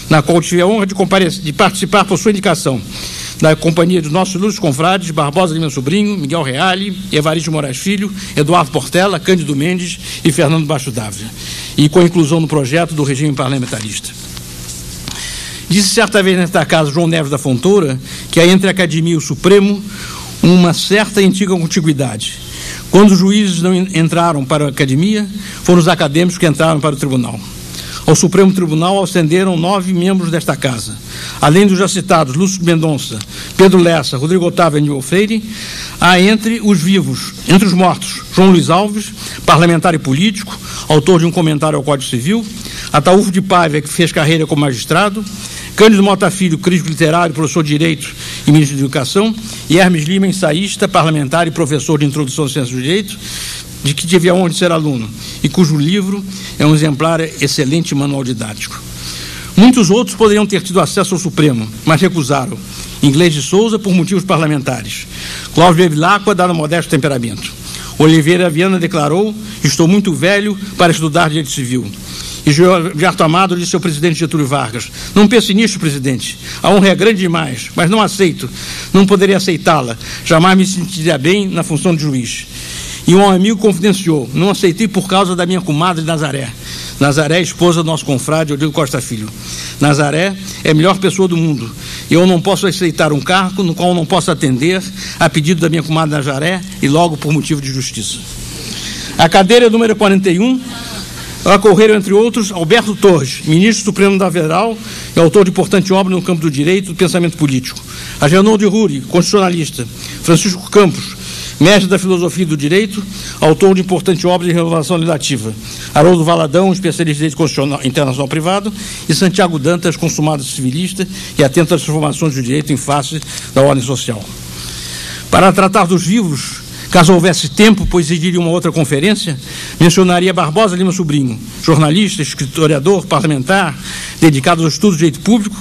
na qual tive a honra de participar por sua indicação, da companhia dos nossos ilustres confrades Barbosa Lima Sobrinho, Miguel Reale, Evaristo Moraes Filho, Eduardo Portela, Cândido Mendes e Fernando Baixo Dávila, e com a inclusão no projeto do regime parlamentarista. Disse certa vez nesta casa João Neves da Fontoura que há entre a Academia e o Supremo uma certa e antiga contiguidade. Quando os juízes não entraram para a Academia, foram os acadêmicos que entraram para o Tribunal. Ao Supremo Tribunal ascenderam 9 membros desta casa. Além dos já citados Lúcio Mendonça, Pedro Lessa, Rodrigo Otávio e Aníbal Freire, há entre os vivos, entre os mortos, João Luiz Alves, parlamentar e político, autor de um comentário ao Código Civil, Ataúfo de Paiva, que fez carreira como magistrado, Cândido Mota Filho, crítico literário, professor de Direito e ministro de Educação, e Hermes Lima, ensaísta, parlamentar e professor de Introdução à Ciência do Direito, de que tive a honra de ser aluno, e cujo livro é um exemplar excelente manual didático. Muitos outros poderiam ter tido acesso ao Supremo, mas recusaram. Inglês de Souza, por motivos parlamentares. Cláudio Bevilacqua, dado modesto temperamento. Oliveira Viana declarou: estou muito velho para estudar direito civil. E Gilberto Amado disse ao presidente Getúlio Vargas: não pense nisso, presidente, a honra é grande demais, mas não aceito, não poderia aceitá-la, jamais me sentiria bem na função de juiz. E um amigo confidenciou: não aceitei por causa da minha comadre Nazaré. Nazaré, esposa do nosso confrade Odilo Costa Filho. Nazaré é a melhor pessoa do mundo. Eu não posso aceitar um cargo no qual não posso atender a pedido da minha comadre Nazaré e logo por motivo de justiça. A cadeira número 41 ocorreram, entre outros, Alberto Torres, ministro supremo da Federal e autor de importante obra no campo do direito e do pensamento político. Agenor de Ruri, constitucionalista. Francisco Campos, mestre da filosofia e do direito, autor de importante obra de renovação legislativa. Haroldo Valadão, especialista em direito constitucional internacional privado, e Santiago Dantas, consumado civilista e atento às transformações do direito em face da ordem social. Para tratar dos vivos, caso houvesse tempo, pois exigiria uma outra conferência, mencionaria Barbosa Lima Sobrinho, jornalista, historiador, parlamentar, dedicado aos estudos de direito público,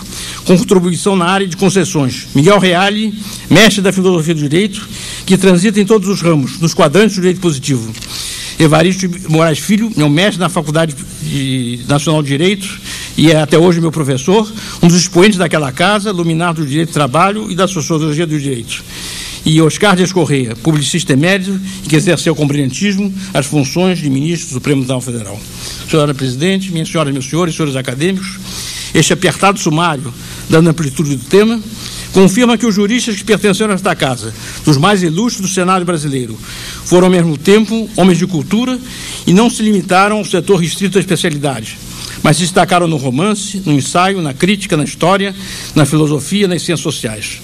com contribuição na área de concessões. Miguel Reale, mestre da filosofia do direito, que transita em todos os ramos, nos quadrantes do direito positivo. Evaristo Moraes Filho, meu mestre na Faculdade Nacional de Direito e é até hoje meu professor, um dos expoentes daquela casa, luminar do direito do trabalho e da sociologia do direito. E Oscar Dias Correia, publicista emérito e que exerceu com brilhantismo as funções de ministro do Supremo Tribunal Federal. Senhora Presidente, minhas senhoras e meus senhores, senhores acadêmicos, este apertado sumário, dando amplitude do tema, confirma que os juristas que pertenceram a esta casa, dos mais ilustres do cenário brasileiro, foram ao mesmo tempo homens de cultura e não se limitaram ao setor restrito da especialidade, mas se destacaram no romance, no ensaio, na crítica, na história, na filosofia, nas ciências sociais.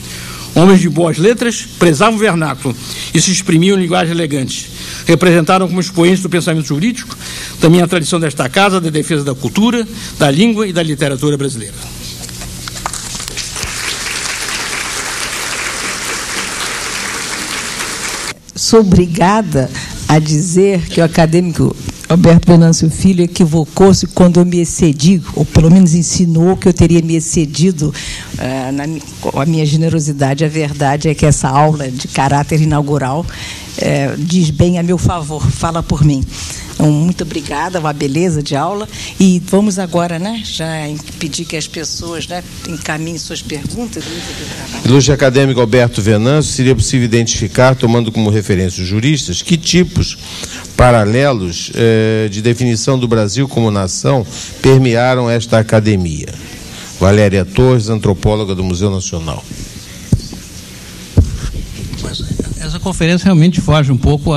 Homens de boas letras, prezavam o vernáculo e se exprimiam em linguagem elegante. Representaram como expoentes do pensamento jurídico também a tradição desta casa da defesa da cultura, da língua e da literatura brasileira. Sou obrigada a dizer que o acadêmico Alberto Venâncio Filho equivocou-se quando eu me excedi, ou pelo menos insinuou que eu teria me excedido com a minha generosidade. A verdade é que essa aula de caráter inaugural diz bem a meu favor, fala por mim. Então, muito obrigada, uma beleza de aula. E vamos agora, já pedir que as pessoas encaminhem suas perguntas. Ilustre acadêmico Alberto Venâncio, seria possível identificar, tomando como referência os juristas, que tipos paralelos de definição do Brasil como nação permearam esta academia? Valéria Torres, antropóloga do Museu Nacional. Essa conferência realmente foge um pouco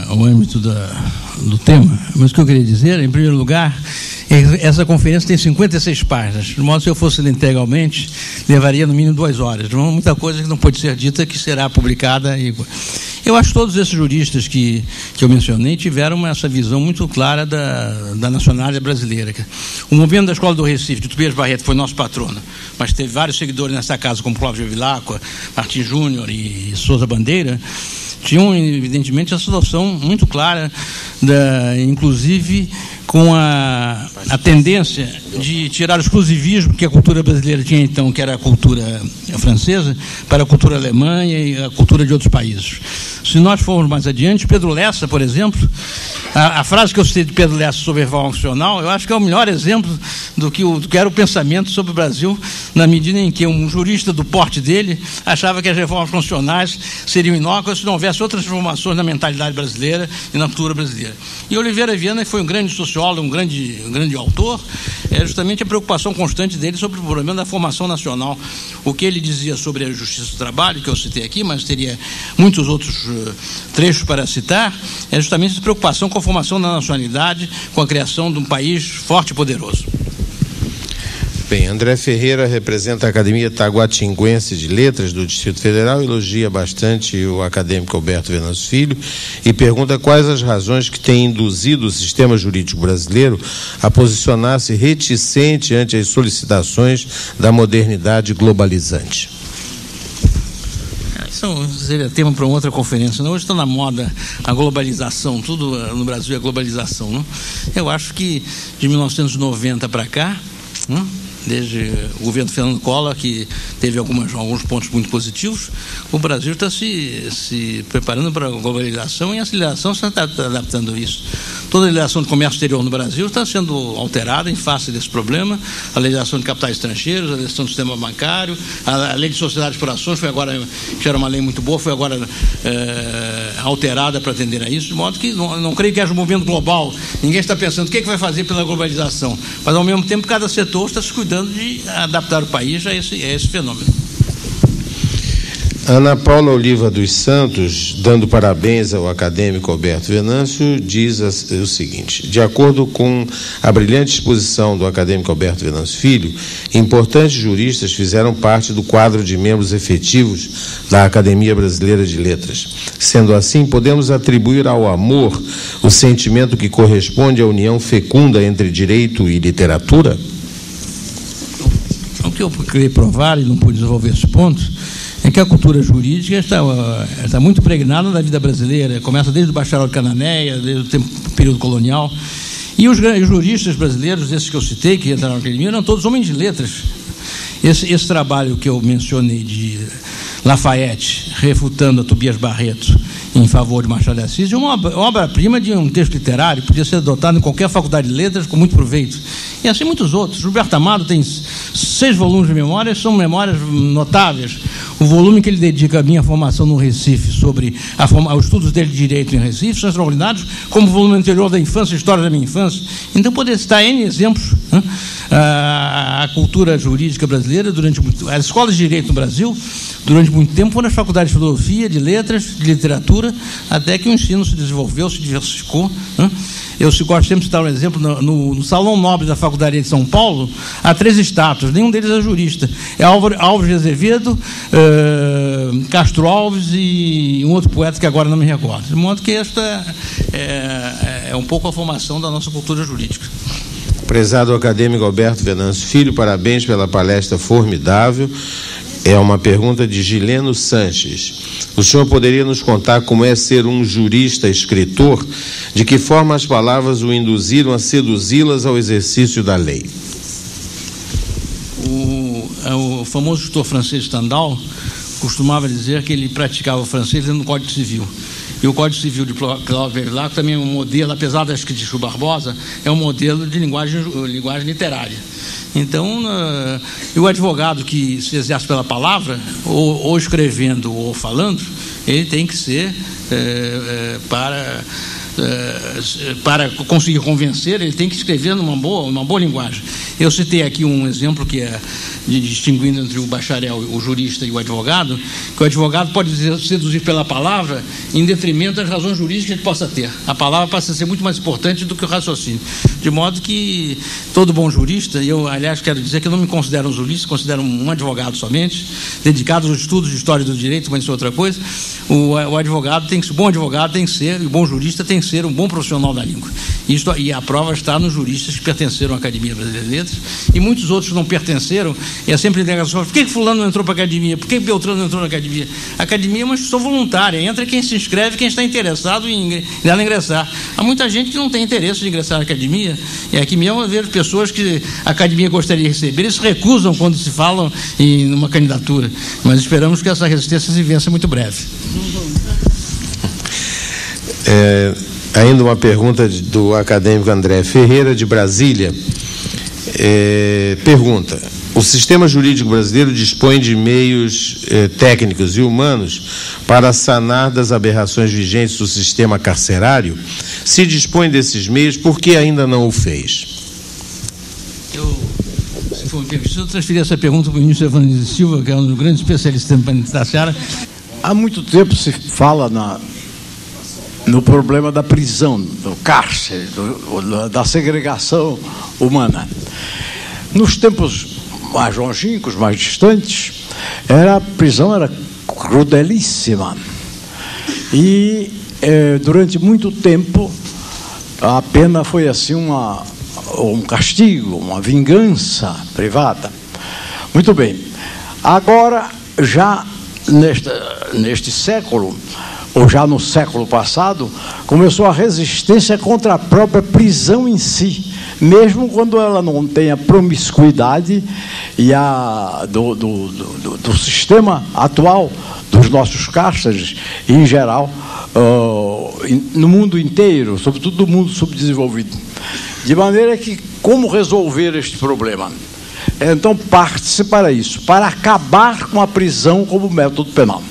ao âmbito do tema, mas o que eu queria dizer, em primeiro lugar, essa conferência tem 56 páginas, de modo que se eu fosse ler integralmente, levaria no mínimo 2 horas. Muita coisa que não pode ser dita que será publicada. Eu acho que todos esses juristas que eu mencionei tiveram essa visão muito clara da nacionalidade brasileira. O movimento da Escola do Recife, de Tobias Barreto, foi nosso patrono, mas teve vários seguidores nessa casa, como Cláudio Bevilacqua, Martim Júnior e Souza Bandeira, tinham, evidentemente, essa noção muito clara, inclusive com a tendência de tirar o exclusivismo que a cultura brasileira tinha então, que era a cultura francesa, para a cultura alemã e a cultura de outros países. Se nós formos mais adiante, Pedro Lessa, por exemplo, a frase que eu citei de Pedro Lessa sobre a reforma constitucional, eu acho que é o melhor exemplo do que era o pensamento sobre o Brasil, na medida em que um jurista do porte dele achava que as reformas constitucionais seriam inócuas se não houvesse outras transformações na mentalidade brasileira e na cultura brasileira. E Oliveira Viana, que foi um grande sociólogo, um grande autor, é justamente a preocupação constante dele sobre o problema da formação nacional. O que ele dizia sobre a justiça do trabalho, que eu citei aqui, mas teria muitos outros trechos para citar, é justamente essa preocupação com a formação da nacionalidade, com a criação de um país forte e poderoso. Bem, André Ferreira representa a Academia Taguatinguense de Letras do Distrito Federal, elogia bastante o acadêmico Alberto Venâncio Filho e pergunta quais as razões que têm induzido o sistema jurídico brasileiro a posicionar-se reticente ante as solicitações da modernidade globalizante. Isso seria tema para outra conferência. Hoje está na moda a globalização, tudo no Brasil é globalização. Não? Eu acho que de 1990 para cá, desde o governo Fernando Collor, que teve alguns pontos muito positivos, o Brasil está se preparando para a globalização e a legislação está adaptando a isso. Toda a legislação de comércio exterior no Brasil está sendo alterada em face desse problema, a legislação de capitais estrangeiros, a legislação do sistema bancário, a lei de sociedades por ações foi agora, que era uma lei muito boa, foi agora alterada para atender a isso, de modo que não creio que haja um movimento global. Ninguém está pensando o que vai fazer pela globalização, mas ao mesmo tempo cada setor está se cuidando de adaptar o país a esse fenômeno. Ana Paula Oliva dos Santos, dando parabéns ao acadêmico Alberto Venâncio, diz o seguinte: de acordo com a brilhante exposição do acadêmico Alberto Venâncio Filho, importantes juristas fizeram parte do quadro de membros efetivos da Academia Brasileira de Letras. Sendo assim, podemos atribuir ao amor o sentimento que corresponde à união fecunda entre direito e literatura? O que eu queria provar, e não pude desenvolver esse ponto, é que a cultura jurídica está muito impregnada da vida brasileira, começa desde o bacharel de Cananéia, desde o período colonial, e os juristas brasileiros, esses que eu citei, que entraram na academia, eram todos homens de letras. Esse trabalho que eu mencionei de Lafayette, refutando a Tobias Barreto em favor de Machado de Assis, é uma obra-prima de um texto literário, podia ser adotado em qualquer faculdade de letras com muito proveito. E assim muitos outros. Gilberto Amado tem 6 volumes de memórias, são memórias notáveis. O volume que ele dedica à minha formação no Recife, sobre os estudos dele de direito em Recife, são extraordinários, como o volume anterior da infância, História da minha infância. Então, poder citar N exemplos. A cultura jurídica brasileira, as escolas de direito no Brasil, durante muito tempo, foram as faculdades de filosofia, de letras, de literatura, até que o ensino se desenvolveu, se diversificou. Eu gosto sempre de citar um exemplo, no Salão Nobre da Faculdade de São Paulo, há 3 estátuas, nenhum deles é jurista. É Álvares de Azevedo, Castro Alves e um outro poeta que agora não me recordo. De modo que esta é um pouco a formação da nossa cultura jurídica. Prezado acadêmico Alberto Venâncio Filho, parabéns pela palestra formidável. É uma pergunta de Gileno Sanches. O senhor poderia nos contar como é ser um jurista escritor? De que forma as palavras o induziram a seduzi-las ao exercício da lei? O famoso escritor francês Stendhal costumava dizer que ele praticava o francês no Código Civil. E o Código Civil de Cláudio Bevilacqua também é um modelo, apesar das críticas de Chico Barbosa, é um modelo de linguagem literária. Então, o advogado que se exerce pela palavra, ou escrevendo ou falando, ele tem que ser para conseguir convencer, ele tem que escrever numa boa linguagem. Eu citei aqui um exemplo que é distinguindo entre o bacharel, o jurista e o advogado, que o advogado pode seduzir pela palavra em detrimento das razões jurídicas que ele possa ter. A palavra passa a ser muito mais importante do que o raciocínio. De modo que todo bom jurista, e eu, aliás, quero dizer que eu não me considero um jurista, considero um advogado somente, dedicado aos estudos de história do direito, mas isso é outra coisa. O advogado tem que ser, o bom advogado tem que ser, e o bom jurista tem que ser um bom profissional da língua. E a prova está nos juristas que pertenceram à Academia Brasileira de Letras, e muitos outros que não pertenceram, e é sempre indagação: por que fulano não entrou para a Academia? Por que Beltrano não entrou na Academia? A Academia é uma instituição voluntária, entra quem se inscreve, quem está interessado em nela ingressar. Há muita gente que não tem interesse de ingressar na Academia, e aqui mesmo eu vejo pessoas que a Academia gostaria de receber, eles se recusam quando se falam em uma candidatura, mas esperamos que essa resistência se vença muito breve. Ainda uma pergunta do acadêmico André Ferreira, de Brasília. Pergunta: o sistema jurídico brasileiro dispõe de meios técnicos e humanos para sanar das aberrações vigentes do sistema carcerário? Se dispõe desses meios, por que ainda não o fez? Se for permitido, eu transferi essa pergunta para o ministro Evandro Silva, que é um dos grandes especialistas em penitenciária. Há muito tempo se fala no problema da prisão, do cárcere, da segregação humana. Nos tempos mais longínquos, mais distantes, a prisão era crudelíssima. E durante muito tempo a pena foi assim um castigo, uma vingança privada. Muito bem. Agora, já neste século, ou já no século passado, começou a resistência contra a própria prisão em si, mesmo quando ela não tem a promiscuidade e do sistema atual dos nossos cárceres, em geral, no mundo inteiro, sobretudo no mundo subdesenvolvido. De maneira que, como resolver este problema? Então, parte-se para isso, para acabar com a prisão como método penal.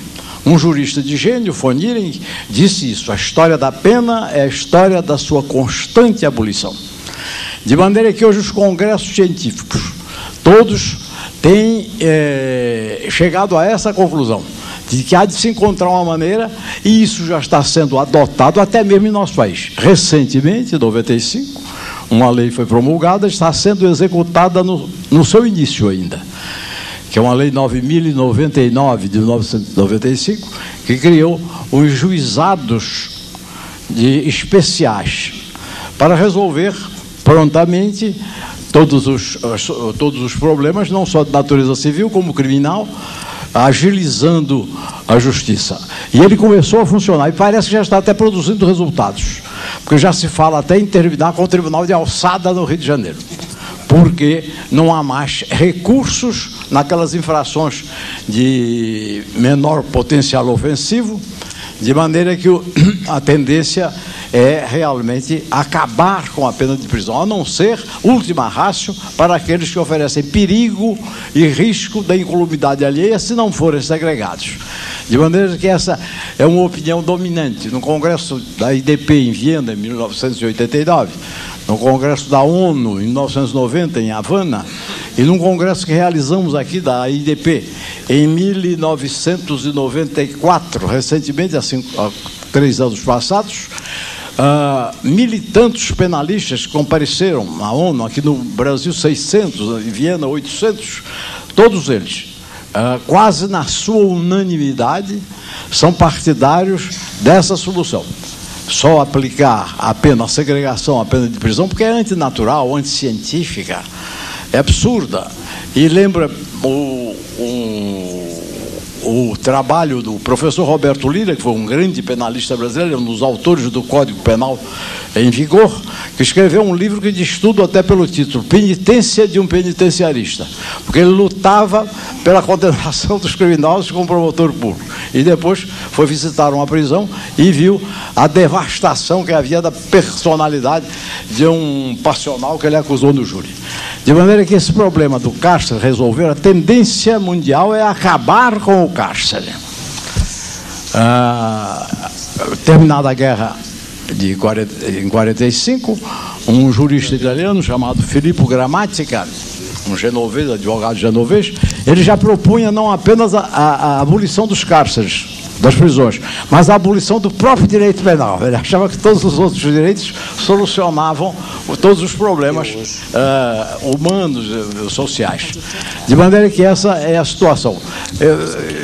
Um jurista de gênio, von Ihring, disse isso: a história da pena é a história da sua constante abolição. De maneira que hoje os congressos científicos, todos têm chegado a essa conclusão, de que há de se encontrar uma maneira, e isso já está sendo adotado até mesmo em nosso país. Recentemente, em 95, uma lei foi promulgada, está sendo executada no seu início ainda, que é uma lei 9.099 de 1995, que criou os juizados especiais para resolver prontamente todos os problemas, não só de natureza civil como criminal, agilizando a justiça. E ele começou a funcionar e parece que já está até produzindo resultados, porque já se fala até em terminar com o Tribunal de Alçada no Rio de Janeiro, porque não há mais recursos naquelas infrações de menor potencial ofensivo, de maneira que a tendência é realmente acabar com a pena de prisão, a não ser última ratio para aqueles que oferecem perigo e risco da incolumidade alheia se não forem segregados. De maneira que essa é uma opinião dominante. No Congresso da IDP em Viena, em 1989, no Congresso da ONU, em 1990, em Havana, e num congresso que realizamos aqui da IDP, em 1994, recentemente, há 3 anos passados, 1.000 e tantos penalistas compareceram na ONU, aqui no Brasil 600, em Viena 800, todos eles, quase na sua unanimidade, são partidários dessa solução. Só aplicar a pena, a segregação, a pena de prisão, porque é antinatural, anticientífica, é absurda. E lembra o trabalho do professor Roberto Lira, que foi um grande penalista brasileiro, um dos autores do Código Penal em vigor, que escreveu um livro que diz tudo até pelo título: Penitência de um Penitenciarista, porque ele lutava pela condenação dos criminosos como promotor público, e depois foi visitar uma prisão e viu a devastação que havia da personalidade de um passional que ele acusou no júri. De maneira que esse problema do cárcere resolver, a tendência mundial é acabar com o cárcere. Terminada a guerra em 1945, um jurista italiano chamado Filippo Grammatica, um genovês, advogado genovês, ele já propunha não apenas a abolição dos cárceres, das prisões, mas a abolição do próprio direito penal. Ele achava que todos os outros direitos solucionavam todos os problemas humanos, sociais. De maneira que essa é a situação.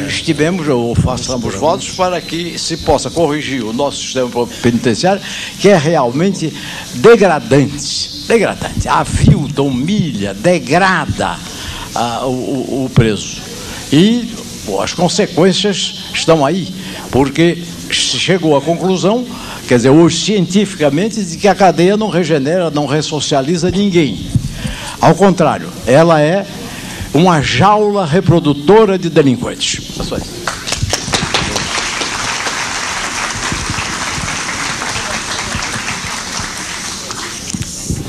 Estimemos ou façamos votos para que se possa corrigir o nosso sistema penitenciário, que é realmente degradante, avilta, humilha, degrada o preso. E as consequências estão aí, porque se chegou à conclusão, quer dizer, hoje cientificamente, de que a cadeia não regenera, não ressocializa ninguém. Ao contrário, ela é uma jaula reprodutora de delinquentes.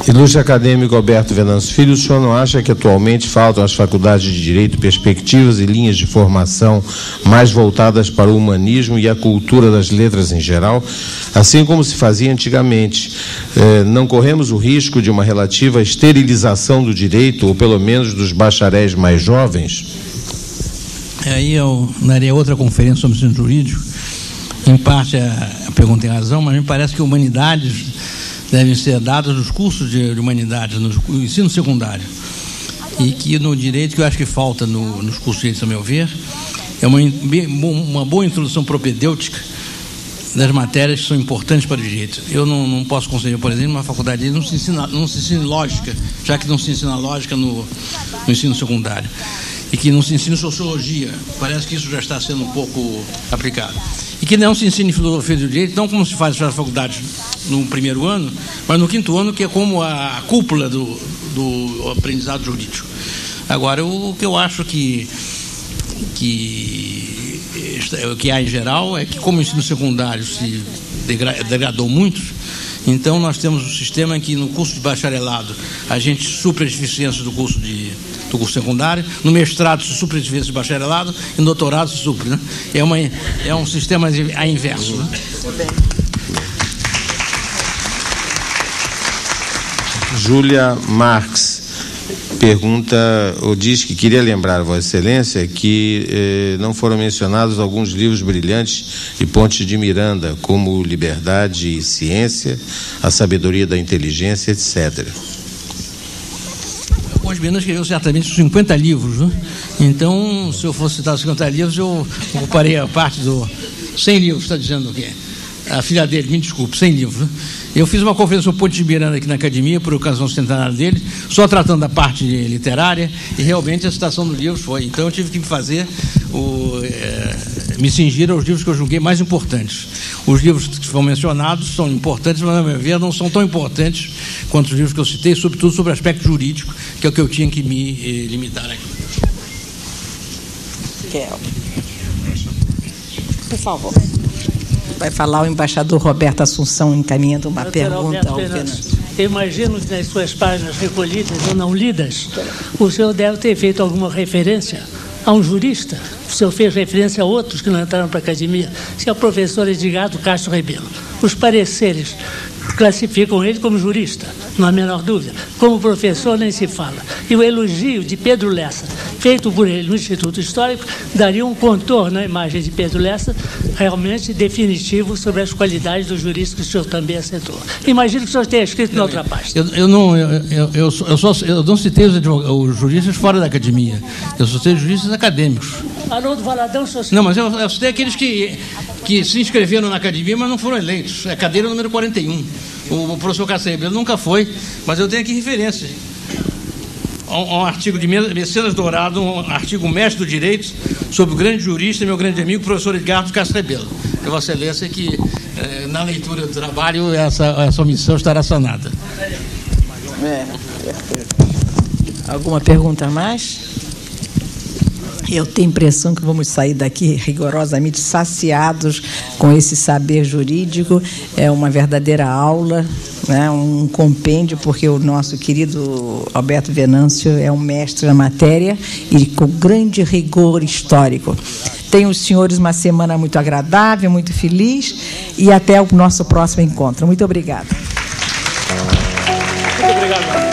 Ilustre acadêmico Alberto Venâncio Filho, o senhor não acha que atualmente faltam às faculdades de Direito perspectivas e linhas de formação mais voltadas para o humanismo e a cultura das letras em geral, assim como se fazia antigamente? Não corremos o risco de uma relativa esterilização do direito, ou pelo menos dos bacharéis mais jovens? Aí eu daria outra conferência sobre o ensino jurídico. Em parte a pergunta tem razão, mas me parece que humanidades devem ser dadas nos cursos de humanidades, no ensino secundário. E que no direito, que eu acho que falta nos cursos de direito, a meu ver, é uma boa introdução propedêutica das matérias que são importantes para o direito. Eu não posso conceber, por exemplo, uma faculdade de direito não se ensina lógica, já que não se ensina lógica no ensino secundário. E que não se ensina sociologia. Parece que isso já está sendo um pouco aplicado. E que não se ensine filosofia do direito, não como se faz nas faculdades no primeiro ano, mas no quinto ano, que é como a cúpula do aprendizado jurídico. Agora, o que eu acho que há em geral é que, como o ensino secundário se degradou muito, então nós temos um sistema em que no curso de bacharelado a gente supra as deficiências do curso secundário, no mestrado se supra as deficiências de bacharelado e no doutorado se supra, né? É um sistema a inverso, né? Júlia Marx pergunta, ou diz que queria lembrar a Vossa Excelência que não foram mencionados alguns livros brilhantes de Pontes de Miranda, como Liberdade e Ciência, A Sabedoria da Inteligência, etc. Pontes de Miranda escreveu certamente 50 livros, né? Então, se eu fosse citar 50 livros, eu ocuparei a parte do 100 livros, está dizendo o quê? A filha dele, me desculpe, 100 livros, né? Eu fiz uma conferência sobre Pontes de Miranda aqui na academia, por ocasião do centenário dele, só tratando da parte literária, e realmente a citação dos livros foi. Então eu tive que me cingir aos livros que eu julguei mais importantes. Os livros que foram mencionados são importantes, mas, na minha ver, não são tão importantes quanto os livros que eu citei, sobretudo sobre o aspecto jurídico, que é o que eu tinha que me limitar aqui. Por favor. Vai falar o embaixador Roberto Assunção, encaminhando uma pergunta ao Venâncio. Eu imagino que nas suas páginas recolhidas ou não lidas, o senhor deve ter feito alguma referência a um jurista. O senhor fez referência a outros que não entraram para a academia, que é o professor Edgardo Castro Rebelo. Os pareceres classificam ele como jurista, não há a menor dúvida. Como professor, nem se fala. E o elogio de Pedro Lessa, feito por ele no Instituto Histórico, daria um contorno à imagem de Pedro Lessa, realmente definitivo sobre as qualidades do jurista que o senhor também acentuou. Imagino que o senhor tenha escrito na outra página. Eu não citei os juristas fora da academia. Eu só citei juristas acadêmicos. Haroldo Valadão, senhor... Não, mas eu citei aqueles que se inscreveram na academia, mas não foram eleitos. É a cadeira número 41. O professor Castro Rebelo nunca foi, mas eu tenho aqui referência. Um artigo de Mecenas Dourado, um artigo mestre do direito, sobre o grande jurista e meu grande amigo, professor Edgardo Castro Rebelo. Eu Vossa Excelência que na leitura do trabalho essa omissão estará sanada. Alguma pergunta a mais? Eu tenho a impressão que vamos sair daqui rigorosamente saciados com esse saber jurídico. É uma verdadeira aula, né? Um compêndio, porque o nosso querido Alberto Venâncio é um mestre na matéria e com grande rigor histórico. Tenho os senhores uma semana muito agradável, muito feliz, e até o nosso próximo encontro. Muito obrigada. Muito obrigado.